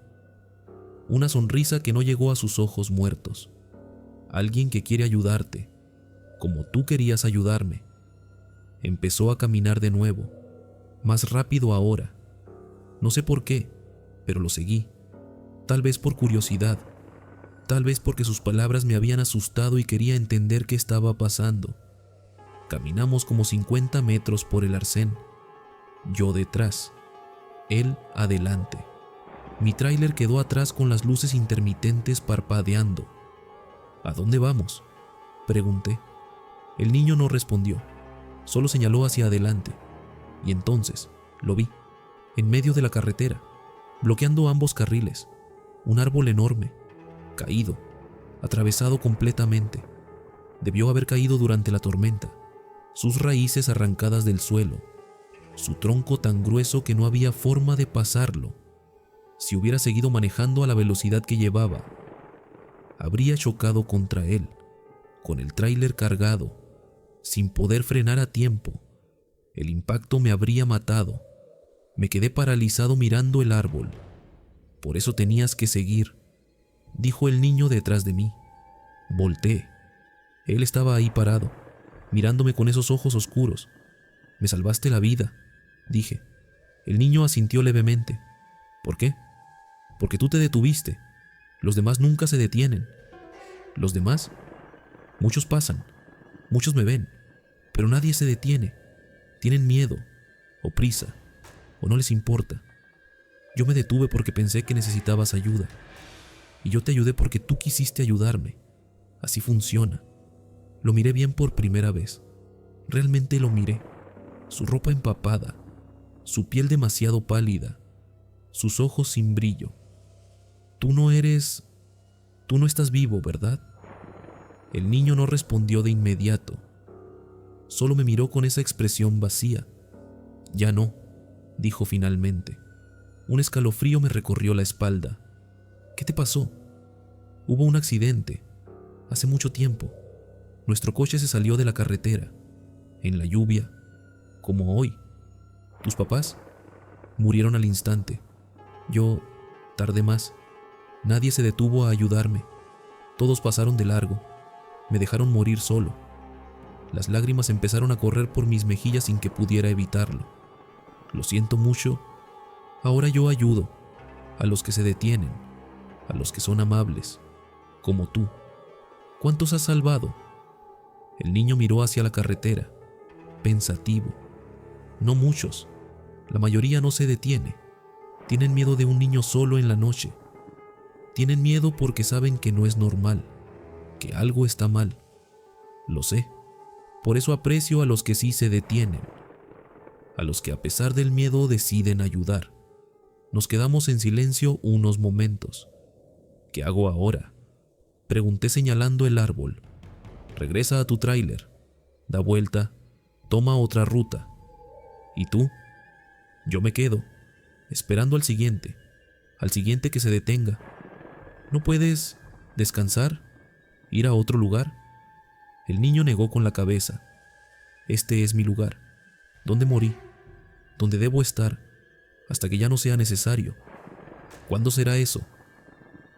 Una sonrisa que no llegó a sus ojos muertos. Alguien que quiere ayudarte, como tú querías ayudarme. Empezó a caminar de nuevo, más rápido ahora. No sé por qué, pero lo seguí. Tal vez por curiosidad, tal vez porque sus palabras me habían asustado y quería entender qué estaba pasando. Caminamos como 50 metros por el arcén. Yo detrás, él adelante. Mi tráiler quedó atrás con las luces intermitentes parpadeando. ¿A dónde vamos?, pregunté. El niño no respondió, solo señaló hacia adelante. Y entonces lo vi, en medio de la carretera, bloqueando ambos carriles. Un árbol enorme, caído, atravesado completamente. Debió haber caído durante la tormenta, sus raíces arrancadas del suelo, su tronco tan grueso que no había forma de pasarlo. Si hubiera seguido manejando a la velocidad que llevaba, habría chocado contra él, con el tráiler cargado, sin poder frenar a tiempo. El impacto me habría matado. Me quedé paralizado mirando el árbol. Por eso tenías que seguir, dijo el niño detrás de mí. Volteé. Él estaba ahí parado, mirándome con esos ojos oscuros. Me salvaste la vida, dije. El niño asintió levemente. ¿Por qué? Porque tú te detuviste. Los demás nunca se detienen. ¿Los demás? Muchos pasan, muchos me ven, pero nadie se detiene. Tienen miedo, o prisa, o no les importa. Yo me detuve porque pensé que necesitabas ayuda. Y yo te ayudé porque tú quisiste ayudarme. Así funciona. Lo miré bien por primera vez. Realmente lo miré. Su ropa empapada, su piel demasiado pálida, sus ojos sin brillo. Tú no estás vivo, ¿verdad? El niño no respondió de inmediato. Solo me miró con esa expresión vacía. Ya no, dijo finalmente. Un escalofrío me recorrió la espalda. ¿Qué te pasó? Hubo un accidente. Hace mucho tiempo. Nuestro coche se salió de la carretera. En la lluvia. Como hoy. ¿Tus papás? Murieron al instante. Yo tardé más. Nadie se detuvo a ayudarme. Todos pasaron de largo. Me dejaron morir solo. Las lágrimas empezaron a correr por mis mejillas sin que pudiera evitarlo. Lo siento mucho. Ahora yo ayudo a los que se detienen, a los que son amables, como tú. ¿Cuántos has salvado? El niño miró hacia la carretera, pensativo. No muchos. La mayoría no se detiene. Tienen miedo de un niño solo en la noche. Tienen miedo porque saben que no es normal, que algo está mal. Lo sé. Por eso aprecio a los que sí se detienen, a los que a pesar del miedo deciden ayudar. Nos quedamos en silencio unos momentos. ¿Qué hago ahora?, pregunté señalando el árbol. Regresa a tu tráiler, da vuelta, toma otra ruta. ¿Y tú? Yo me quedo, esperando al siguiente que se detenga. ¿No puedes descansar? ¿Ir a otro lugar? El niño negó con la cabeza. Este es mi lugar, donde morí, donde debo estar, hasta que ya no sea necesario. ¿Cuándo será eso?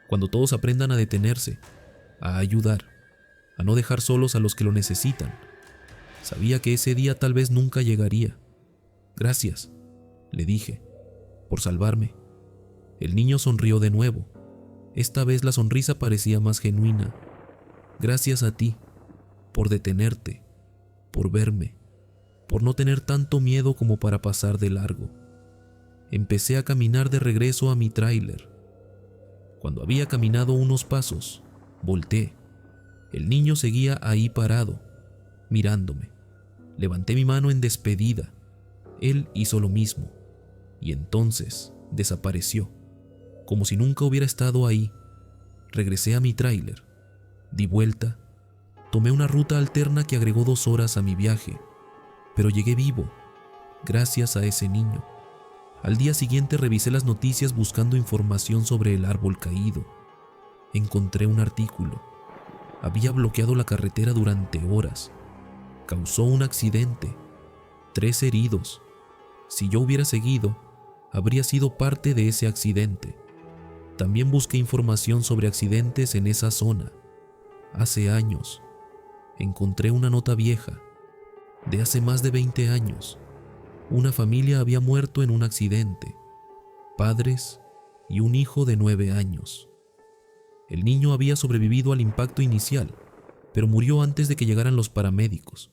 Cuando todos aprendan a detenerse, a ayudar, a no dejar solos a los que lo necesitan. Sabía que ese día tal vez nunca llegaría. Gracias, le dije, por salvarme. El niño sonrió de nuevo. Esta vez la sonrisa parecía más genuina. Gracias a ti, por detenerte, por verme, por no tener tanto miedo como para pasar de largo. Empecé a caminar de regreso a mi tráiler. Cuando había caminado unos pasos, volteé. El niño seguía ahí parado, mirándome. Levanté mi mano en despedida. Él hizo lo mismo, y entonces desapareció, como si nunca hubiera estado ahí. Regresé a mi tráiler, di vuelta, tomé una ruta alterna que agregó 2 horas a mi viaje, pero llegué vivo, gracias a ese niño. Al día siguiente revisé las noticias buscando información sobre el árbol caído. Encontré un artículo. Había bloqueado la carretera durante horas. Causó un accidente. 3 heridos. Si yo hubiera seguido, habría sido parte de ese accidente. También busqué información sobre accidentes en esa zona. Hace años, encontré una nota vieja, de hace más de 20 años. Una familia había muerto en un accidente, padres y un hijo de 9 años. El niño había sobrevivido al impacto inicial, pero murió antes de que llegaran los paramédicos.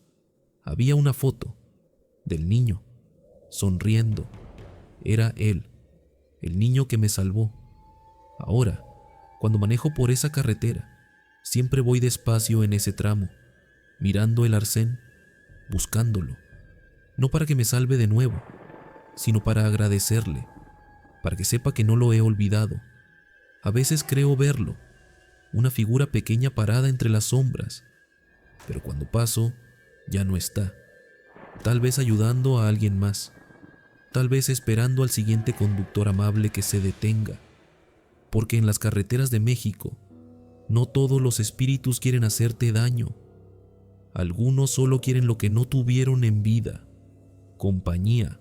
Había una foto del niño, sonriendo. Era él, el niño que me salvó. Ahora, cuando manejo por esa carretera, siempre voy despacio en ese tramo, mirando el arcén, buscándolo. No para que me salve de nuevo, sino para agradecerle, para que sepa que no lo he olvidado. A veces creo verlo, una figura pequeña parada entre las sombras, pero cuando paso, ya no está. Tal vez ayudando a alguien más, tal vez esperando al siguiente conductor amable que se detenga, porque en las carreteras de México, no todos los espíritus quieren hacerte daño. Algunos solo quieren lo que no tuvieron en vida: compañía,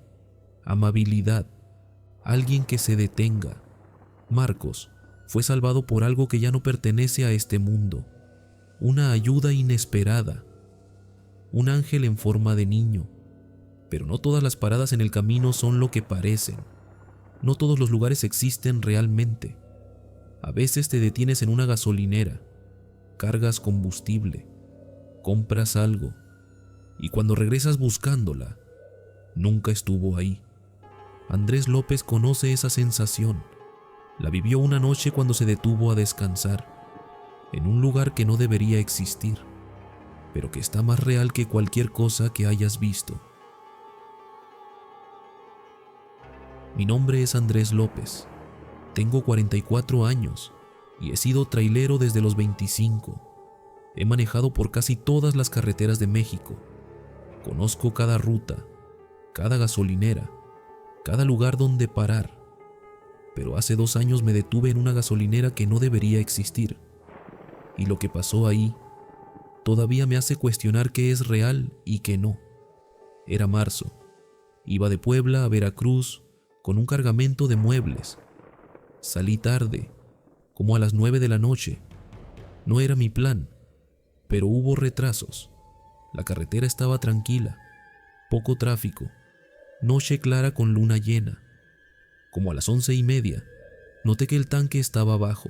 amabilidad, alguien que se detenga. Marcos fue salvado por algo que ya no pertenece a este mundo, una ayuda inesperada, un ángel en forma de niño. Pero no todas las paradas en el camino son lo que parecen. No todos los lugares existen realmente. A veces te detienes en una gasolinera, cargas combustible, compras algo, y cuando regresas buscándola, nunca estuvo ahí. Andrés López conoce esa sensación. La vivió una noche cuando se detuvo a descansar, en un lugar que no debería existir, pero que está más real que cualquier cosa que hayas visto. Mi nombre es Andrés López. Tengo 44 años y he sido trailero desde los 25. He manejado por casi todas las carreteras de México. Conozco cada ruta, cada gasolinera, cada lugar donde parar. Pero hace 2 años me detuve en una gasolinera que no debería existir. Y lo que pasó ahí todavía me hace cuestionar qué es real y qué no. Era marzo. Iba de Puebla a Veracruz con un cargamento de muebles. Salí tarde, como a las 9 de la noche. No era mi plan, pero hubo retrasos. La carretera estaba tranquila, poco tráfico, noche clara con luna llena. Como a las 11:30, noté que el tanque estaba bajo.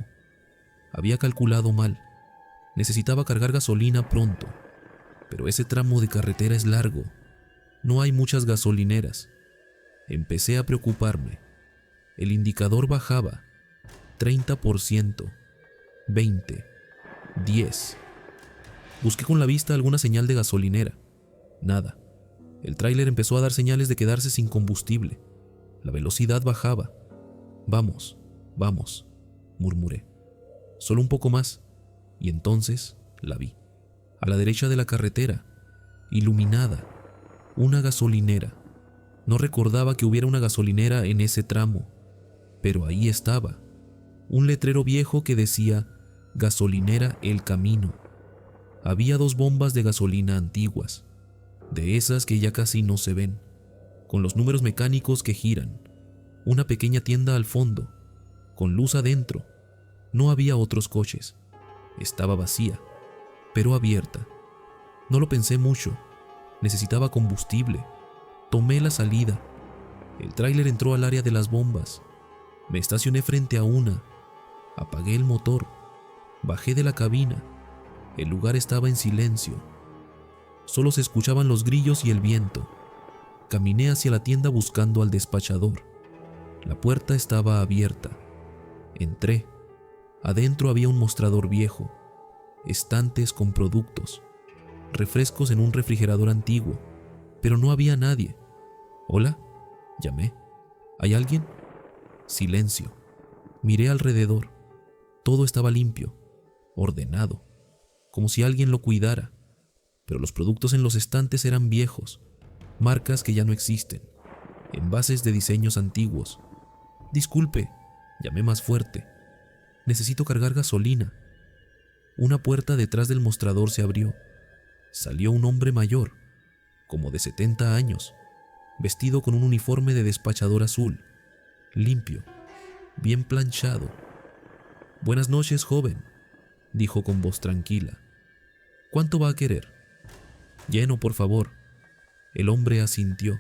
Había calculado mal. Necesitaba cargar gasolina pronto, pero ese tramo de carretera es largo. No hay muchas gasolineras. Empecé a preocuparme. El indicador bajaba. 30%, 20, 10. Busqué con la vista alguna señal de gasolinera. Nada. El tráiler empezó a dar señales de quedarse sin combustible. La velocidad bajaba. Vamos, vamos, murmuré. Solo un poco más. Y entonces la vi. A la derecha de la carretera, iluminada, una gasolinera. No recordaba que hubiera una gasolinera en ese tramo, pero ahí estaba. Un letrero viejo que decía Gasolinera El Camino. Había 2 bombas de gasolina antiguas, de esas que ya casi no se ven, con los números mecánicos que giran. Una pequeña tienda al fondo, con luz adentro. No había otros coches. Estaba vacía, pero abierta. No lo pensé mucho. Necesitaba combustible. Tomé la salida. El tráiler entró al área de las bombas. Me estacioné frente a una. Apagué el motor, bajé de la cabina. El lugar estaba en silencio. Solo se escuchaban los grillos y el viento. Caminé hacia la tienda buscando al despachador. La puerta estaba abierta. Entré. Adentro había un mostrador viejo, estantes con productos, refrescos en un refrigerador antiguo, pero no había nadie. ¿Hola? Llamé. ¿Hay alguien? Silencio. Miré alrededor. Todo estaba limpio, ordenado, como si alguien lo cuidara, pero los productos en los estantes eran viejos, marcas que ya no existen, envases de diseños antiguos. Disculpe, llamé más fuerte. Necesito cargar gasolina. Una puerta detrás del mostrador se abrió. Salió un hombre mayor, como de 70 años, vestido con un uniforme de despachador azul, limpio, bien planchado. «Buenas noches, joven», dijo con voz tranquila. «¿Cuánto va a querer?» «Lleno, por favor». El hombre asintió.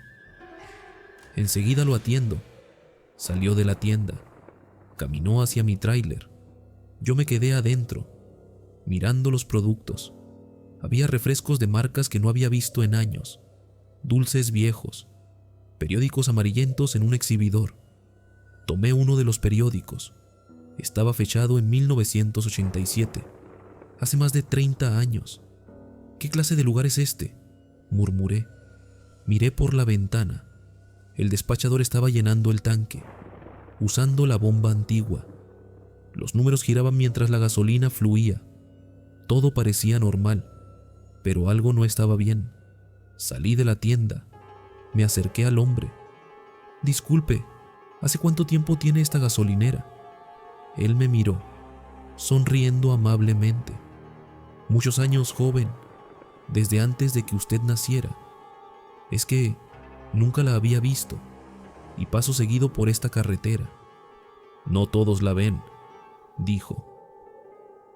«Enseguida lo atiendo». Salió de la tienda. Caminó hacia mi tráiler. Yo me quedé adentro, mirando los productos. Había refrescos de marcas que no había visto en años, dulces viejos, periódicos amarillentos en un exhibidor. Tomé uno de los periódicos. Estaba fechado en 1987, hace más de 30 años. «¿Qué clase de lugar es este?», murmuré. Miré por la ventana. El despachador estaba llenando el tanque, usando la bomba antigua. Los números giraban mientras la gasolina fluía. Todo parecía normal, pero algo no estaba bien. Salí de la tienda. Me acerqué al hombre. «Disculpe, ¿hace cuánto tiempo tiene esta gasolinera?». Él me miró, sonriendo amablemente. «Muchos años, joven, desde antes de que usted naciera. Es que nunca la había visto y paso seguido por esta carretera». «No todos la ven», dijo.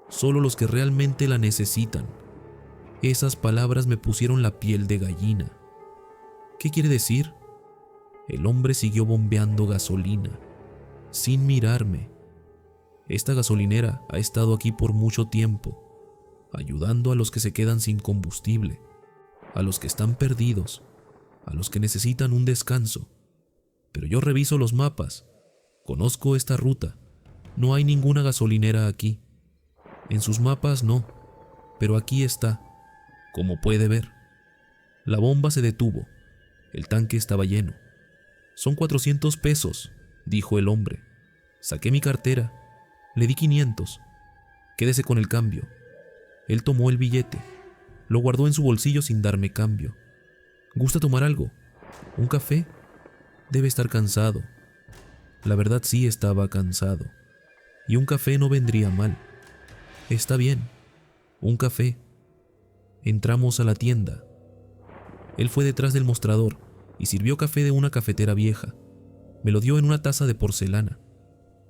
«Solo los que realmente la necesitan». Esas palabras me pusieron la piel de gallina. «¿Qué quiere decir?». El hombre siguió bombeando gasolina, sin mirarme. «Esta gasolinera ha estado aquí por mucho tiempo, ayudando a los que se quedan sin combustible, a los que están perdidos, a los que necesitan un descanso. Pero yo reviso los mapas, conozco esta ruta. No hay ninguna gasolinera aquí. En sus mapas no, pero aquí está, como puede ver». La bomba se detuvo. El tanque estaba lleno. «Son 400 pesos», dijo el hombre. Saqué mi cartera. Le di 500. «Quédese con el cambio». Él tomó el billete. Lo guardó en su bolsillo sin darme cambio. «¿Gusta tomar algo? ¿Un café? Debe estar cansado». La verdad sí estaba cansado. Y un café no vendría mal. «Está bien, un café». Entramos a la tienda. Él fue detrás del mostrador y sirvió café de una cafetera vieja. Me lo dio en una taza de porcelana,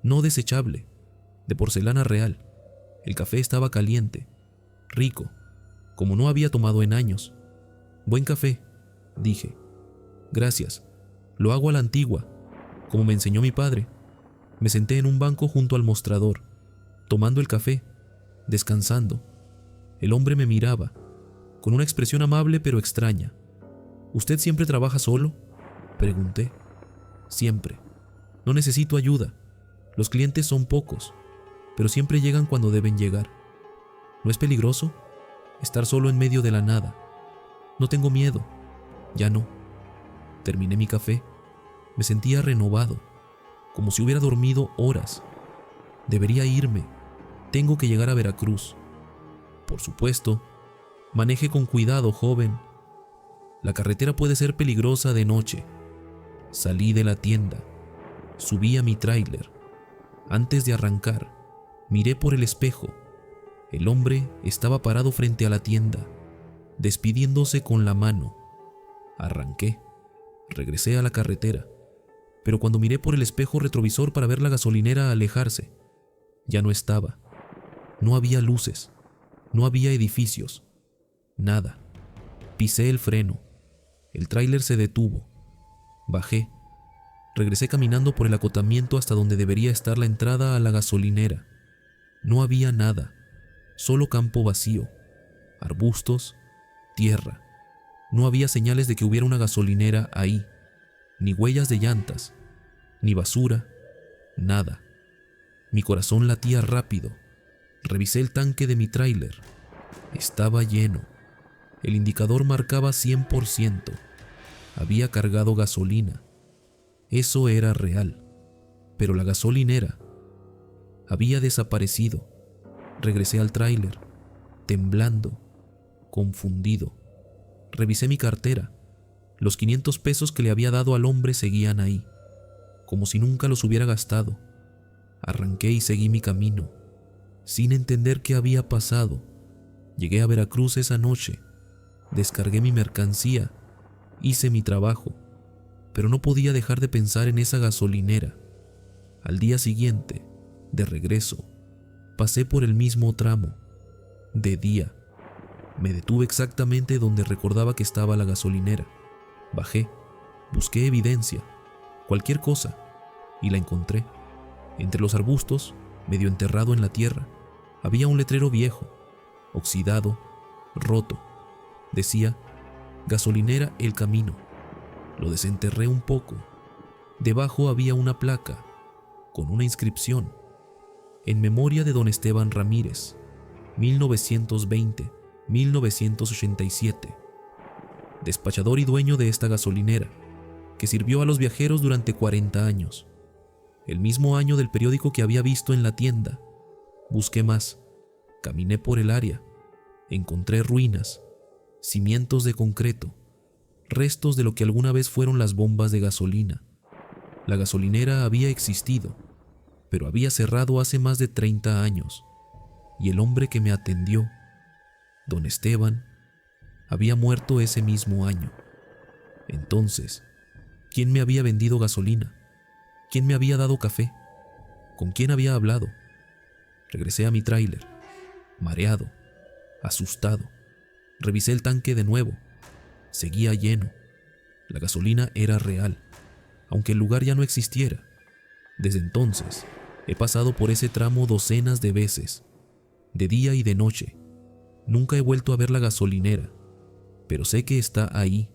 no desechable, de porcelana real. El café estaba caliente, rico, como no había tomado en años. «Buen café», dije. «Gracias, lo hago a la antigua, como me enseñó mi padre». Me senté en un banco junto al mostrador, tomando el café, descansando. El hombre me miraba, con una expresión amable pero extraña. «¿Usted siempre trabaja solo?», pregunté. «Siempre. No necesito ayuda. Los clientes son pocos, pero siempre llegan cuando deben llegar. ¿No es peligroso estar solo en medio de la nada?». «No tengo miedo. Ya no». Terminé mi café. Me sentía renovado, como si hubiera dormido horas. Debería irme. Tengo que llegar a Veracruz. «Por supuesto. Maneje con cuidado, joven. La carretera puede ser peligrosa de noche». Salí de la tienda. Subí a mi tráiler. Antes de arrancar, miré por el espejo. El hombre estaba parado frente a la tienda, despidiéndose con la mano. Arranqué. Regresé a la carretera. Pero cuando miré por el espejo retrovisor para ver la gasolinera alejarse, ya no estaba. No había luces, no había edificios, nada. Pisé el freno. El tráiler se detuvo. Bajé. Regresé caminando por el acotamiento hasta donde debería estar la entrada a la gasolinera. No había nada, solo campo vacío, arbustos, tierra. No había señales de que hubiera una gasolinera ahí, ni huellas de llantas, ni basura, nada. Mi corazón latía rápido. Revisé el tanque de mi tráiler. Estaba lleno. El indicador marcaba 100%. Había cargado gasolina. Eso era real. Pero la gasolinera había desaparecido. Regresé al tráiler, temblando, confundido. Revisé mi cartera. Los 500 pesos que le había dado al hombre seguían ahí, como si nunca los hubiera gastado. Arranqué y seguí mi camino, sin entender qué había pasado. Llegué a Veracruz esa noche, descargué mi mercancía, hice mi trabajo, pero no podía dejar de pensar en esa gasolinera. Al día siguiente, de regreso, pasé por el mismo tramo, de día. Me detuve exactamente donde recordaba que estaba la gasolinera. Bajé, busqué evidencia, cualquier cosa, y la encontré. Entre los arbustos, medio enterrado en la tierra, había un letrero viejo, oxidado, roto. Decía, gasolinera El Camino. Lo desenterré un poco. Debajo había una placa, con una inscripción, en memoria de don Esteban Ramírez, 1920-1987. Despachador y dueño de esta gasolinera, que sirvió a los viajeros durante 40 años. El mismo año del periódico que había visto en la tienda. Busqué más. Caminé por el área. Encontré ruinas, cimientos de concreto, restos de lo que alguna vez fueron las bombas de gasolina. La gasolinera había existido, pero había cerrado hace más de 30 años. Y el hombre que me atendió, don Esteban, había muerto ese mismo año. Entonces, ¿quién me había vendido gasolina? ¿Quién me había dado café? ¿Con quién había hablado? Regresé a mi tráiler, mareado, asustado. Revisé el tanque de nuevo. Seguía lleno. La gasolina era real, aunque el lugar ya no existiera. Desde entonces, he pasado por ese tramo docenas de veces, de día y de noche. Nunca he vuelto a ver la gasolinera, pero sé que está ahí,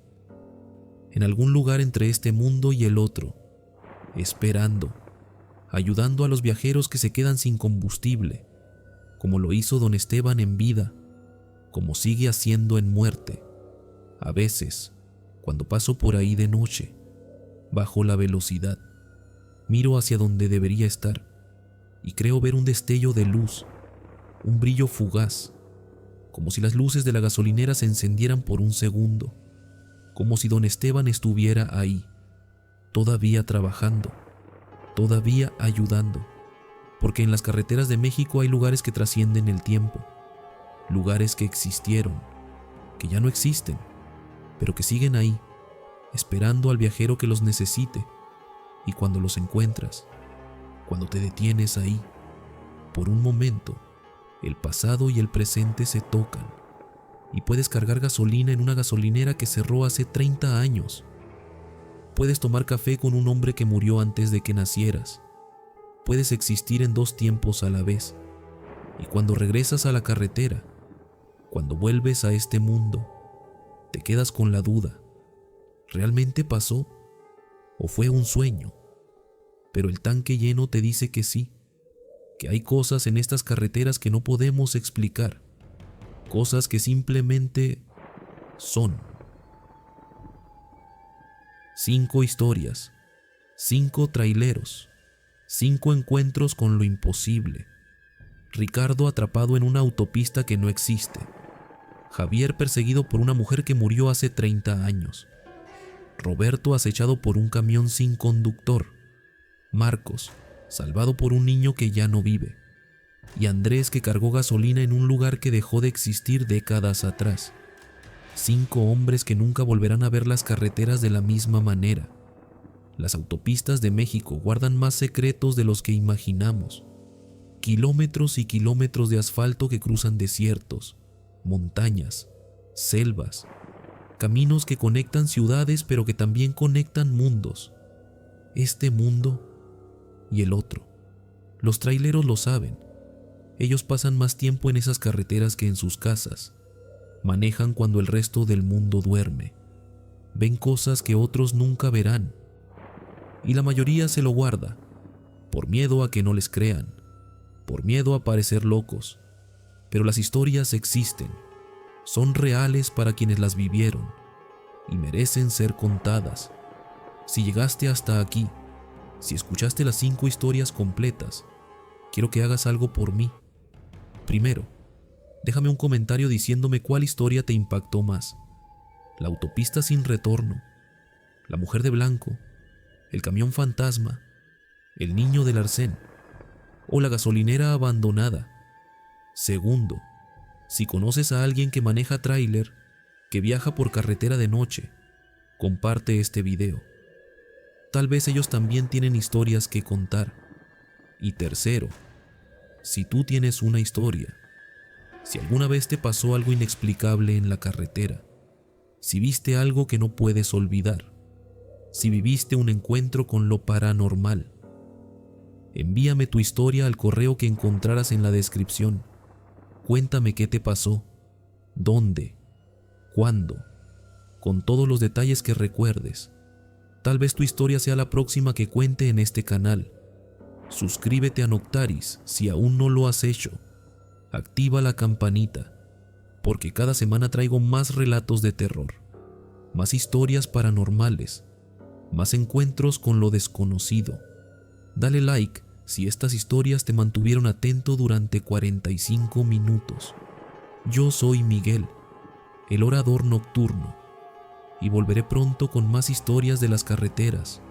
en algún lugar entre este mundo y el otro, esperando, ayudando a los viajeros que se quedan sin combustible, como lo hizo don Esteban en vida, como sigue haciendo en muerte. A veces, cuando paso por ahí de noche, bajo la velocidad, miro hacia donde debería estar y creo ver un destello de luz, un brillo fugaz, como si las luces de la gasolinera se encendieran por un segundo, como si don Esteban estuviera ahí, todavía trabajando, todavía ayudando, porque en las carreteras de México hay lugares que trascienden el tiempo, lugares que existieron, que ya no existen, pero que siguen ahí, esperando al viajero que los necesite. Y cuando los encuentras, cuando te detienes ahí, por un momento, el pasado y el presente se tocan y puedes cargar gasolina en una gasolinera que cerró hace 30 años. Puedes tomar café con un hombre que murió antes de que nacieras. Puedes existir en dos tiempos a la vez. Y cuando regresas a la carretera, cuando vuelves a este mundo, te quedas con la duda. ¿Realmente pasó? ¿O fue un sueño? Pero el tanque lleno te dice que sí, que hay cosas en estas carreteras que no podemos explicar, cosas que simplemente son. 5 historias, 5 traileros, 5 encuentros con lo imposible. Ricardo atrapado en una autopista que no existe. Javier perseguido por una mujer que murió hace 30 años. Roberto acechado por un camión sin conductor. Marcos salvado por un niño que ya no vive. Y Andrés que cargó gasolina en un lugar que dejó de existir décadas atrás. 5 hombres que nunca volverán a ver las carreteras de la misma manera. Las autopistas de México guardan más secretos de los que imaginamos. Kilómetros y kilómetros de asfalto que cruzan desiertos, montañas, selvas, caminos que conectan ciudades pero que también conectan mundos. Este mundo y el otro. Los traileros lo saben. Ellos pasan más tiempo en esas carreteras que en sus casas. Manejan cuando el resto del mundo duerme. Ven cosas que otros nunca verán. Y la mayoría se lo guarda, por miedo a que no les crean, por miedo a parecer locos. Pero las historias existen, son reales para quienes las vivieron y merecen ser contadas. Si llegaste hasta aquí, si escuchaste las 5 historias completas, quiero que hagas algo por mí. Primero, déjame un comentario diciéndome cuál historia te impactó más: la autopista sin retorno, la mujer de blanco, el camión fantasma, el niño del arcén o la gasolinera abandonada. Segundo, si conoces a alguien que maneja tráiler, que viaja por carretera de noche, comparte este video. Tal vez ellos también tienen historias que contar. Y tercero, si tú tienes una historia, si alguna vez te pasó algo inexplicable en la carretera, si viste algo que no puedes olvidar, si viviste un encuentro con lo paranormal, envíame tu historia al correo que encontrarás en la descripción. Cuéntame qué te pasó, dónde, cuándo, con todos los detalles que recuerdes. Tal vez tu historia sea la próxima que cuente en este canal. Suscríbete a Noctaris si aún no lo has hecho. Activa la campanita, porque cada semana traigo más relatos de terror, más historias paranormales, más encuentros con lo desconocido. Dale like si estas historias te mantuvieron atento durante 45 minutos. Yo soy Miguel, el orador nocturno, y volveré pronto con más historias de las carreteras,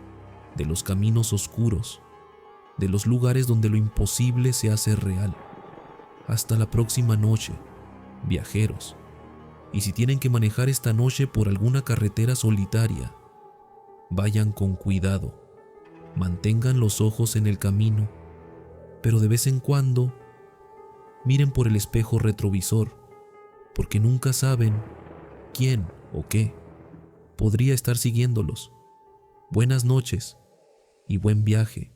de los caminos oscuros, de los lugares donde lo imposible se hace real. Hasta la próxima noche, viajeros. Y si tienen que manejar esta noche por alguna carretera solitaria, vayan con cuidado. Mantengan los ojos en el camino, pero de vez en cuando miren por el espejo retrovisor, porque nunca saben quién o qué podría estar siguiéndolos. Buenas noches y buen viaje.